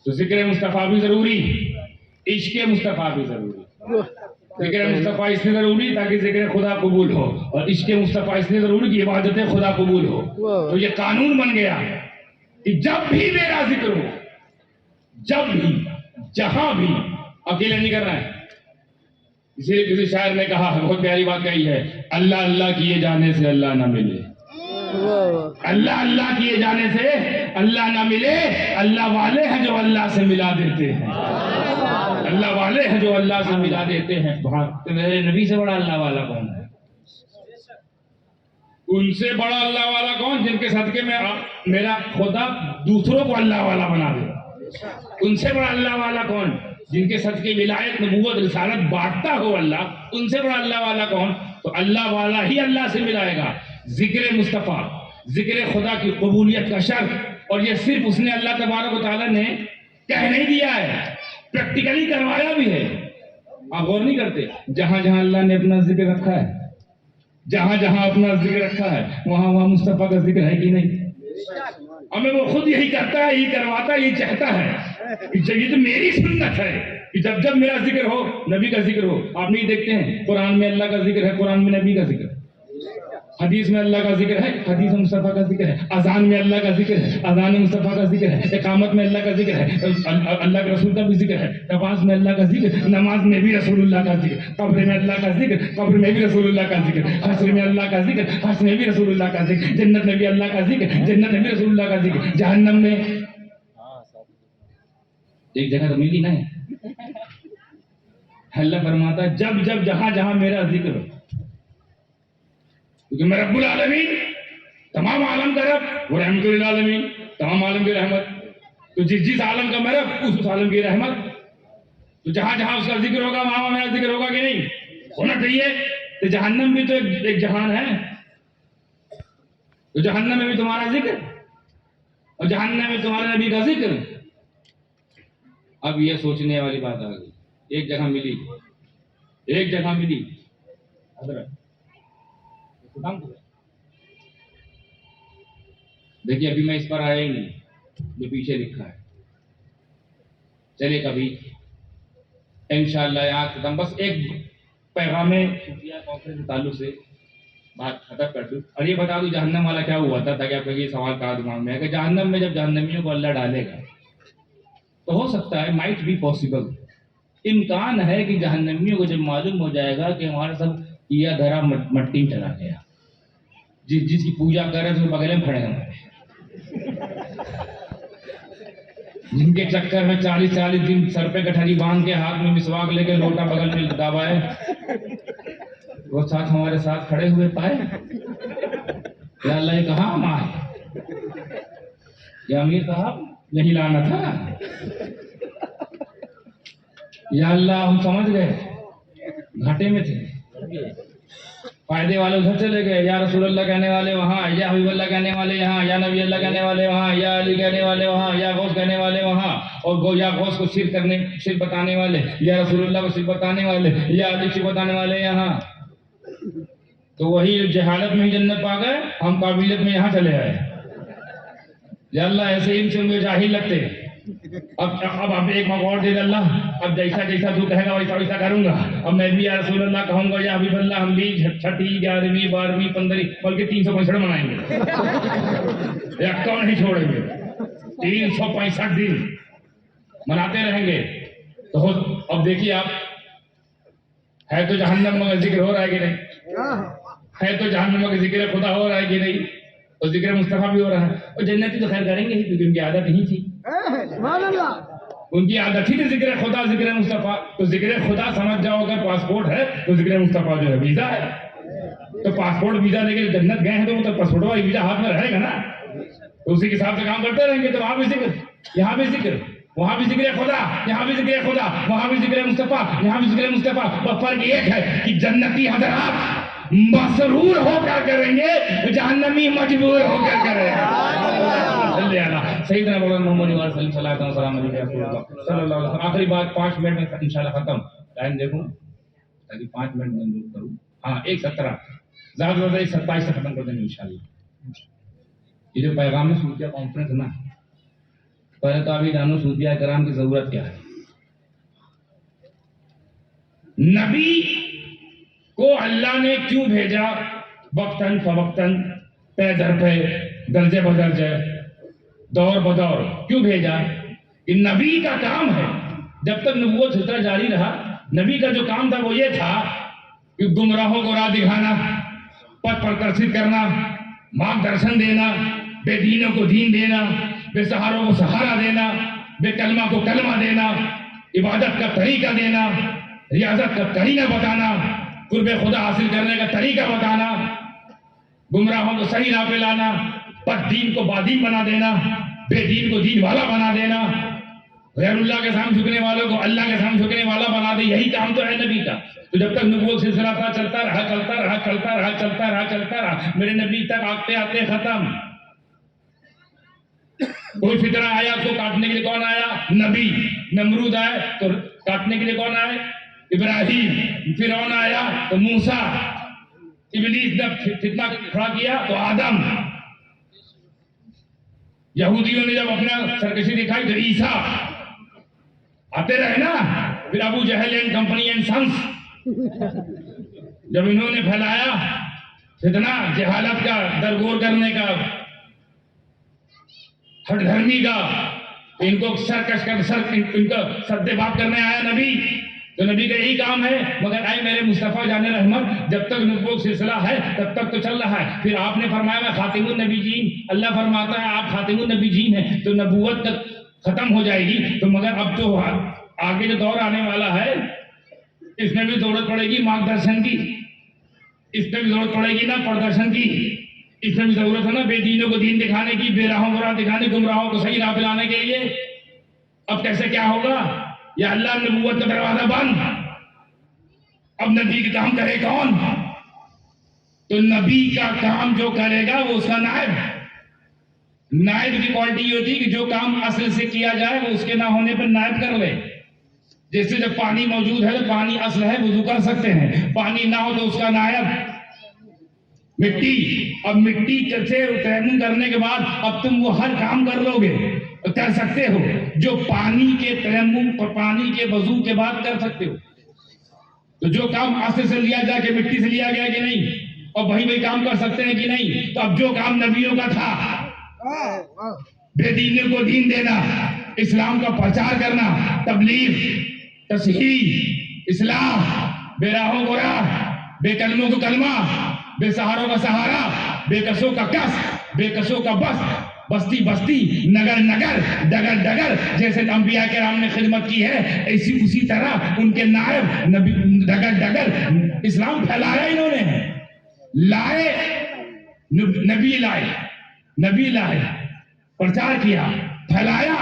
تو ذکر مصطفیٰ بھی ضروری، عشق مصطفیٰ بھی ضروری. ذکر مصطفیٰ اس لیے ضروری تاکہ ذکر خدا قبول ہو، اور عشق مصطفیٰ اس لیے ضروری کہ عبادت خدا قبول ہو. تو یہ قانون بن گیا کہ جب بھی میرا ذکر ہو، جب بھی جہاں بھی، اکیلے نہیں کرنا ہے. اسی لیے کسی شاعر نے کہا بہت پیاری بات کہی ہے، اللہ اللہ کیے جانے سے اللہ نہ ملے. اللہ اللہ کیے جانے سے اللہ نہ ملے. اللہ والے ہیں جو اللہ سے ملا دیتے ہیں، اللہ والے ہیں جو اللہ سے ملا دیتے ہیں. میرے نبی سے بڑا اللہ والا کون ہے؟ ان سے بڑا اللہ والا کون جن کے صدقے میں میرا خدا دوسروں کو اللہ والا بنا دے. ان سے بڑا اللہ والا کون جن کے صدقے ولایت نبوت رسالت بانٹتا ہو اللہ. ان سے بڑا اللہ والا کون؟ تو اللہ والا ہی اللہ سے ملائے گا. ذکر مصطفیٰ ذکر خدا کی قبولیت کا شرط، اور یہ صرف اس نے اللہ تبارک و تعالیٰ نے کہہ نہیں دیا ہے، پریکٹیکلی کروایا بھی ہے. آپ غور نہیں کرتے جہاں جہاں اللہ نے اپنا ذکر رکھا ہے، جہاں جہاں اپنا ذکر رکھا ہے وہاں وہاں مصطفیٰ کا ذکر ہے کہ نہیں؟ ہمیں وہ خود یہی کرتا ہے، یہی کرواتا ہے، یہی چاہتا ہے. یہ تو میری سنت ہے کہ جب جب میرا ذکر ہو نبی کا ذکر ہو. آپ نہیں دیکھتے ہیں قرآن میں اللہ کا ذکر ہے، قرآن میں نبی کا ذکر ہے. حدیث میں اللہ کا ذکر ہے، حدیث میں مصطفیٰ کا ذکر ہے. اذان میں اللہ کا ذکر ہے، اذان میں مصطفیٰ کا ذکر ہے. اقامت میں اللہ کا ذکر ہے، اللہ کے رسول کا بھی ذکر ہے. نماز میں اللہ کا ذکر، نماز میں بھی رسول اللہ کا ذکر. قبر میں اللہ کا ذکر، قبر میں بھی رسول اللہ کا ذکر. حشر میں اللہ کا ذکر، حشر میں بھی رسول اللہ کا ذکر. جنت میں بھی اللہ کا ذکر، جنت میں بھی رسول اللہ کا ذکر. جہنم میں ایک جگہ تو ملی نہیں. اللہ فرماتا ہے جب جب جہاں جہاں میرا ذکر ہو، کیونکہ میں رب العالمین تمام عالم کا رب، وہ رحمت للعالمین تمام عالم کی رحمت. تو جس عالم کا میں رب اس عالم کی رحمت. تو جہاں جہاں اس کا ذکر ہوگا وہاں میرا ذکر ہوگا کہ نہیں؟ ہونا چاہیے. تو جہنم بھی تو ایک جہان ہے. تو جہنم میں بھی تمہارا ذکر اور جہنم میں تمہارے نبی کا ذکر. اب یہ سوچنے والی بات آ گئی، ایک جگہ ملی حضرت دیکھیے ابھی میں اس پر آیا ہی نہیں، جو پیچھے لکھا ہے چلے کبھی انشاءاللہ یہاں ختم. بس ایک پیغام صوفیہ کانفرنس کے تعلق سے بات ختم کر دوں اور یہ بتا دوں جہنم والا کیا ہوا تھا تاکہ آپ کو یہ سوال کہا دماغ میں ہے کہ جہنم میں جب جہنمیوں کو اللہ ڈالے گا تو ہو سکتا ہے مائٹ بی پاسبل، امکان ہے کہ جہنمیوں کو جب معلوم ہو جائے گا کہ ہمارا سب کیا دھرا مٹی میں چلا گیا، جس کی پوجا کر رہے تھے وہ بغل میں کھڑے ہیں، جن کے چکر میں 40 دن سر پہ گٹھری باندھ کے ہاتھ میں مسواک لے کے لوٹا بغل میں دبائے، وہ ساتھ ہمارے ساتھ کھڑے ہوئے پائے. یا اللہ یہ کہاں ہم آئے، یا امیر صاحب یہی لانا تھا، یا اللہ ہم سمجھ گئے گھاٹے میں تھے، فائدے والے ادھر چلے گئے، یا رسول اللہ کہنے والے وہاں، یا حبیب اللہ کہنے والے یہاں، یا نبی اللہ کہنے والے وہاں، یا علی کہنے والے وہاں، یا غوث کہنے والے وہاں، اور یا غوث کو شرک بتانے والے، یا رسول اللہ کو شرک بتانے والے، یا علی شرک بتانے والے یہاں. تو وہی جہالت میں ہی جنت پا گئے، ہم قابلیت میں یہاں چلے آئے. یا اللہ ایسے ان سے مجھے جاہل لگتے، اب ایک موقع اور دے دے اللہ، اب جیسا تو کہے گا ویسا کروں گا. اب میں بھی یا رسول اللہ کہوں گا، یا حبیب اللہ، ہم بھی 6ٹھی 11ویں 12ویں 15ویں بلکہ 365 منائیں گے، یکا نہیں چھوڑیں گے، 365 دن مناتے رہیں گے. تو اب دیکھیے آپ، ہے تو جہنم مگر ذکر ہو رہا ہے کہ نہیں، ہے تو جہنم مگر ذکر خدا ہو رہا ہے کہ نہیں، اور ذکر مصطفیٰ بھی ہو رہا ہے. اور جنتی تو خیر کریں گے ہی کیونکہ ان کی عادت ہی تھی، ان کی عادت ہی تھی ذکر خدا ذکر مصطفیٰ. تو ذکر خدا سمجھ جاؤ اگر پاسپورٹ ہے تو ذکر مصطفیٰ جو ہے ویزا ہے. تو پاسپورٹ ویزا لے کے جنت گئے ہیں تو وہ پاسپورٹ والا ویزا ہاتھ میں رہے گا نا، تو اسی کے حساب سے کام کرتے رہیں گے. تو وہاں بھی ذکر، یہاں بھی ذکر، وہاں بھی ذکر خدا، یہاں بھی ذکر خدا، وہاں بھی ذکر مصطفیٰ، یہاں بھی ذکر مصطفیٰ. بس فرق ایک ہے کہ جنتی حضرات مسرور ہو کر کریں گے، جہنمی مجبور ہو کر کریں گے. سیدنا مولانا محمد صلی اللہ علیہ وسلم. آخری بات 5 منٹ میں انشاءاللہ ختم. ٹائم دیکھوں تاکہ 5 منٹ میں نوٹ کروں. ہاں 1:17 زیادہ زیادہ 1:27 سے ختم کر دیں گے انشاءاللہ. یہ جو پیغام صوفیہ کانفرنس ہے نا، پہلے تو ابھی جانو صوفیہ کرام کی ضرورت کیا ہے. نبی کو اللہ نے کیوں بھیجا، وقتاً فوقتاً، پے در پہ، درجے بدرجے، دور بدور کیوں بھیجا؟ کہ نبی کا کام ہے، جب تک نبوت سلسلہ جاری رہا، نبی کا جو کام تھا وہ یہ تھا کہ گمراہوں کو راہ دکھانا، پتھ پرکشت کرنا، مارگ درشن دینا، بے دینوں کو دین دینا، بے سہاروں کو سہارا دینا، بے کلمہ کو کلمہ دینا، عبادت کا طریقہ دینا، ریاضت کا طریقہ بتانا، قرب خدا حاصل کرنے کا طریقہ بتانا، گمراہوں کو صحیح راہ پہ لانا، بد دین کو بادین بنا دینا، بے دین کو دین والا بنا دینا، غیر اللہ کے سامنے جھکنے والوں کو اللہ کے سامنے جھکنے والا بنا دے. یہی کام تو ہے نبی کا. تو جب تک نبوت سلسلہ تھا چلتا رہا میرے نبی تک آتے آتے ختم. کوئی فتنہ آیا اس کو کاٹنے کے لیے کون آیا؟ نبی. نمرود آئے تو کاٹنے کے لیے کون آئے؟ ابراہیم. فرعون آیا تو موسیٰ. ابلیس نے فتنہ کھڑا کیا تو آدم. یہودیوں نے جب اپنا سرکشی دکھائی تو عیسیٰ. آتے رہے نا. پھر ابو جہل اینڈ کمپنی اینڈ سنس جب انہوں نے پھیلایا فتنہ جہالت کا، درگور کرنے کا، ہٹ دھرمی کا، تو ان کو سرکش کر ان کا سدباب کرنے آیا نبی. تو نبی کا یہی کام ہے. مگر اے میرے مصطفیٰ جان رحمت، جب تک نبوت سلسلہ ہے تب تک تو چل رہا ہے. پھر آپ نے فرمایا میں خاتم النبیین، اللہ فرماتا ہے آپ خاتم النبیین ہیں تو نبوت تک ختم ہو جائے گی. تو مگر اب جو آگے جو دور آنے والا ہے اس میں بھی ضرورت پڑے گی مارگ درشن کی، اس میں بھی ضرورت پڑے گی نا پردرشن کی، اس میں بھی ضرورت ہے نا بے دینوں کو دین دکھانے کی، بے راہوں کو راہ دکھانے، گمراہوں کو صحیح راہ پہ لانے کے لیے. اب کیسے کیا ہوگا؟ یا اللہ نبوت کا دروازہ بند. اب نبی کا کام کرے کون؟ تو نبی کا کام جو کرے گا وہ اس کا نائب. نائب کی کوالٹی یہ ہوتی ہے کہ جو کام اصل سے کیا جائے وہ اس کے نہ ہونے پر نائب کر لے. جیسے جب پانی موجود ہے تو پانی اصل ہے وضو کر سکتے ہیں, پانی نہ ہو تو اس کا نائب مٹی. اب مٹی سے تیمم کرنے کے بعد اب تم وہ ہر کام کر لو گے, کر سکتے ہو جو پانی کے تیمم اور پانی کے وضو کے بعد کر سکتے ہو. تو جو کام اصل سے لیا جائے کہ مٹی سے لیا گیا کہ نہیں, اور وہی کام کر سکتے ہیں کہ نہیں. تو اب جو کام نبیوں کا تھا, بے دینوں کو دین دینا, اسلام کا پرچار کرنا, تبلیغ, تصحیح, اصلاح, بے راہوں کو راہ, بے کلموں کو کلمہ, بے سہاروں کا سہارا, بے کسوں کا کس, بے کسوں کا بس, بستی بستی, نگر نگر, ڈگر ڈگر, جیسے انبیاء کرام نے خدمت کی ہے ایسی اسی طرح ان کے نائب نبی ڈگر ڈگر اسلام پھیلایا انہوں نے. لائے نبی لائے, پرچار کیا, پھیلایا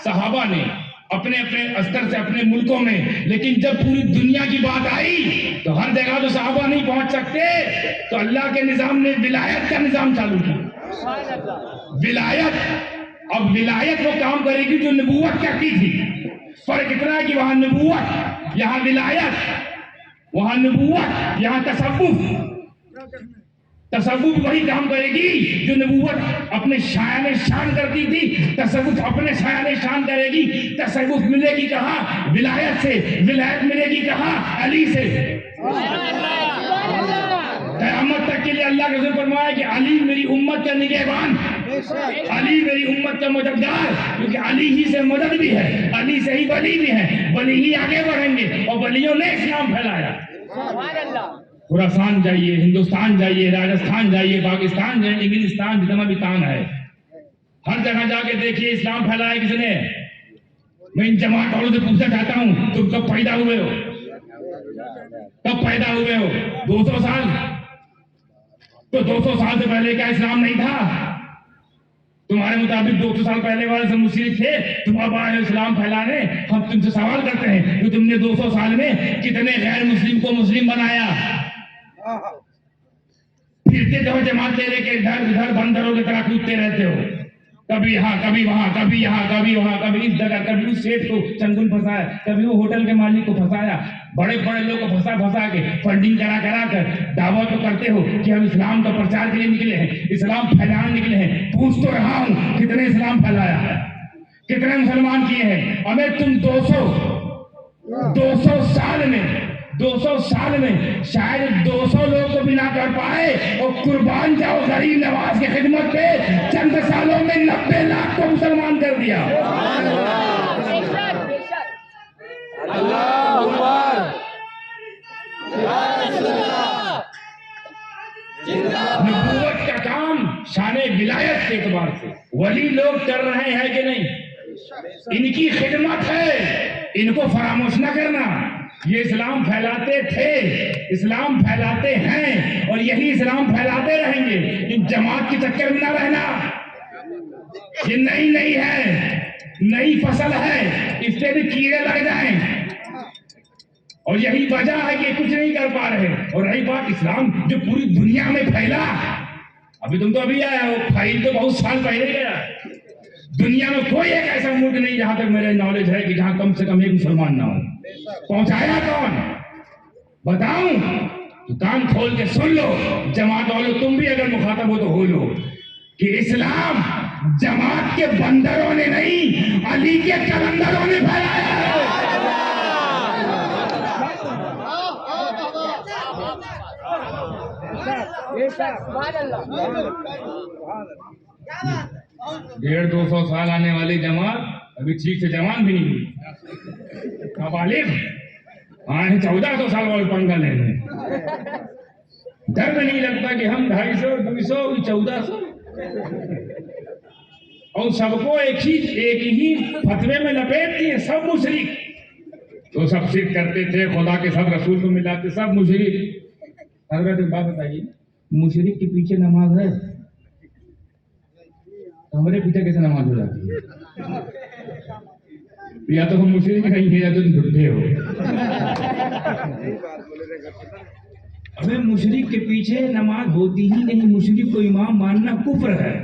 صحابہ نے اپنے اپنے استر سے اپنے ملکوں میں. لیکن جب پوری دنیا کی بات آئی تو ہر جگہ تو صحابہ نہیں پہنچ سکتے, تو اللہ کے نظام نے ولایت کا نظام چالو کیا. ولایت, اب ولایت وہ کام کرے گی جو نبوت کرتی تھی. فرق اتنا ہے کہ وہاں نبوت, یہاں ولایت. وہاں نبوت, یہاں تصوف وہی کام کرے گی جو نبوت اپنے شایان شان کرتی تھی, تصوف اپنے شایان شان کرے گی. تصوف ملے گی کہاں؟ ولایت سے. ولایت ملے گی کہاں؟ علی سے. قیامت تک کے لیے اللہ کے حضور فرمایا کہ علی میری امت کا نگہبان, علی میری امت کا مددگار, کیونکہ علی ہی سے مدد بھی ہے, علی سے ہی ولی بھی ہے, ولی ہی آگے بڑھیں گے. اور ولیوں نے اسلام پھیلایا. خراسان جائیے, ہندوستان جائیے, راجستھان جائیے, پاکستان جائیے, انگلستان, جتنا بھی تان ہے, ہر جگہ جا کے دیکھیے اسلام پھیلایا کس نے. میں ان جماعت والوں سے پوچھنا چاہتا ہوں, تم کب پیدا ہوئے ہو؟ کب پیدا ہوئے ہو؟ 200 سال. تو 200 سال سے پہلے کیا اسلام نہیں تھا؟ تمہارے مطابق 200 سال پہلے والے سب مشرک تھے, تم اب آئے اسلام پھیلانے. ہم تم سے سوال کرتے ہیں کہ تم نے 200 سال میں کتنے غیر مسلم کو مسلم بنایا؟ پھرتے جو جماعت لے لے کے ادھر ادھر بندروں کی طرح کودتے رہتے ہو, کبھی یہاں کبھی وہاں, کبھی یہاں کبھی وہاں, کبھی اس جگہ, کبھی اس سیٹ کو چنگل پھنسایا, کبھی وہ ہوٹل کے مالک کو پھنسایا, بڑے بڑے لوگ کو پھنسا کے فنڈنگ کرا کر دعویٰ تو کرتے ہو کہ ہم اسلام کا پرچار کے لیے نکلے ہیں, اسلام پھیلانے نکلے ہیں. پوچھ تو رہا ہوں کتنے اسلام پھیلایا ہے, کتنے مسلمان کیے ہیں؟ ہمیں تم 200 سال میں شاید 200 لوگ کو بھی نہ کر پائے, اور قربان جاؤ غریب نواز کی خدمت پہ چند سالوں میں 90 لاکھ کو مسلمان کر دیا. اللہ اکبر. نبوت کا کام شان ولایت کے اعتبار سے ولی لوگ کر رہے ہیں کہ نہیں؟ ان کی خدمت ہے, ان کو فراموش نہ کرنا. یہ اسلام پھیلاتے تھے, اسلام پھیلاتے ہیں, اور یہی اسلام پھیلاتے رہیں گے. ان جماعت کے چکر میں نہ رہنا. یہ نئی ہے, نئی فصل ہے, اس سے بھی کیڑے لگ جائیں, اور یہی وجہ ہے کہ کچھ نہیں کر پا رہے. اور رہی بات اسلام جو پوری دنیا میں پھیلا, ابھی تم تو ابھی آیا ہو, پھیل تو بہت سال پہلے گیا. دنیا میں کوئی ایک ایسا ملک نہیں جہاں تک میرے نالج ہے کہ جہاں کم سے کم ایک مسلمان نہ ہو. پہنچایا کون بتاؤں؟ تو کان کھول کے سن لو جماعت والوں, تم بھی اگر مخاطب ہو تو ہو لو کہ اسلام جماعت کے بندروں نے نہیں, علی کے کلندروں نے پھیلایا ہے. 150-200 سال آنے والی جماعت ابھی ٹھیک سے جوان بھی نہیں ہوئی, نابالغ آئے 1400 سال والے پنگا لینے. ڈر میں نہیں لگتا کہ ہم 250 200 1400, اور سب کو ایک ہی فتوے میں لپیٹ دیے, سب مشرک. تو سب شرک کرتے تھے, خدا کے ساتھ رسول کو ملاتے, سب مشرک. حضرت ایک بات بتائیے, مشرک کے پیچھے نماز ہے, ہمارے پیچھے کیسے نماز ہو جاتی ہے؟ یا تو ہم مشرک نہیں ہیں یا تم جھوٹے ہو. ہمیں مشرک کے پیچھے نماز ہوتی ہی نہیں. مشرک کو امام ماننا کفر ہے.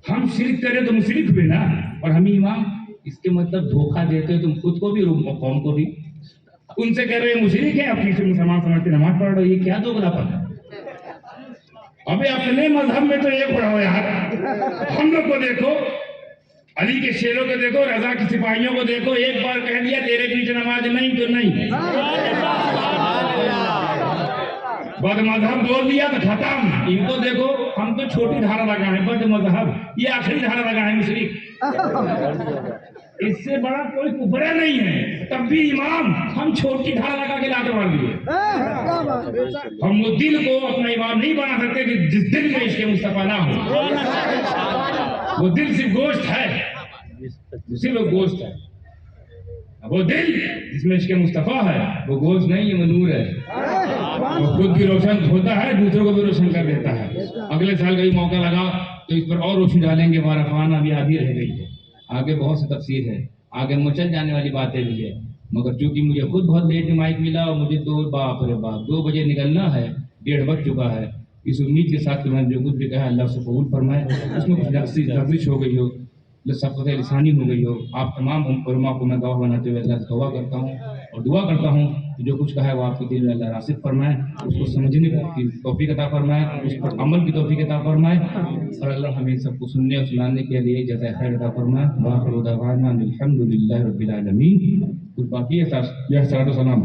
ہم شرک کرے تو مشرک ہوئے نا، اور ہم امام، اس کے مطلب دھوکہ دیتے ہو تم خود کو بھی اور قوم کو بھی. ان سے کہہ رہے ہیں مشرک ہے، اپنی سے مسلمان سمجھتے نماز پڑھ رہے ہو، یہ کیا دوگلا پن ہے؟ ابھی اپنے مذہب میں تو یہ پڑھو یار. ہم لوگ کو دیکھو، علی کے شیروں کو دیکھو، رضا کی سپاہیوں کو دیکھو، ایک بار کہہ دیا تیرے پیچھے نماز نہیں تو نہیں. بد مذہب بول دیا تو ختم. ان کو دیکھو، ہم تو چھوٹی دھارا لگائے ہیں، بد مذہب یہ آخری دھارا لگائے ہیں مشرک. اس سے بڑا کوئی کفر نہیں ہے. تب بھی امام ہم چھوٹی دھارا لگا کے لاتے مار دیے. ہم وہ دل کو اپنا امام نہیں بنا سکتے کہ جس دل میں عشق مصطفیٰ نہ ہو. وہ دل صرف گوشت ہے، صرف گوشت ہے. وہ دل جس میں عشق مصطفیٰ ہے وہ گوشت نہیں ہے، وہ نور ہے. وہ خود بھی روشن ہوتا ہے، دوسروں کو بھی روشن کر دیتا ہے. اگلے سال کا بھی موقع لگا تو اس پر اور روشنی ڈالیں گے. ہمارا فان ابھی آدھی رہ گئی ہے، آگے بہت سی تفسیر ہے، آگے مچل جانے والی باتیں بھی ہے. مگر چونکہ مجھے خود بہت لیٹ مائک ملا اور مجھے تو باپ رے باپ 2 بجے نکلنا ہے، 1:30 بج چکا ہے. اس امید کے ساتھ کہ میں نے جو کچھ بھی کہا اللہ سے قبول فرمائے. اس میں کچھ لفظ ہو گئی ہو، سبقت لسانی ہو گئی ہو، آپ تمام علماء کو میں گواہ بناتے ہوئے اللہ سے توبہ کرتا ہوں اور دعا کرتا ہوں کہ جو کچھ کہا ہے وہ آپ کے دل میں اللہ راسخ فرمائے، اس کو سمجھنے کی توفیق عطا فرمائے، اس پر عمل کی توفیق عطا فرمائے، اور اللہ ہمیں سب کو سننے اور سنانے کے لیے جزائے خیر عطا فرمائے. وآخر دعوانا الحمدللہ رب العالمین. کچھ باقی ہے؟ یا صلاۃ و سلام.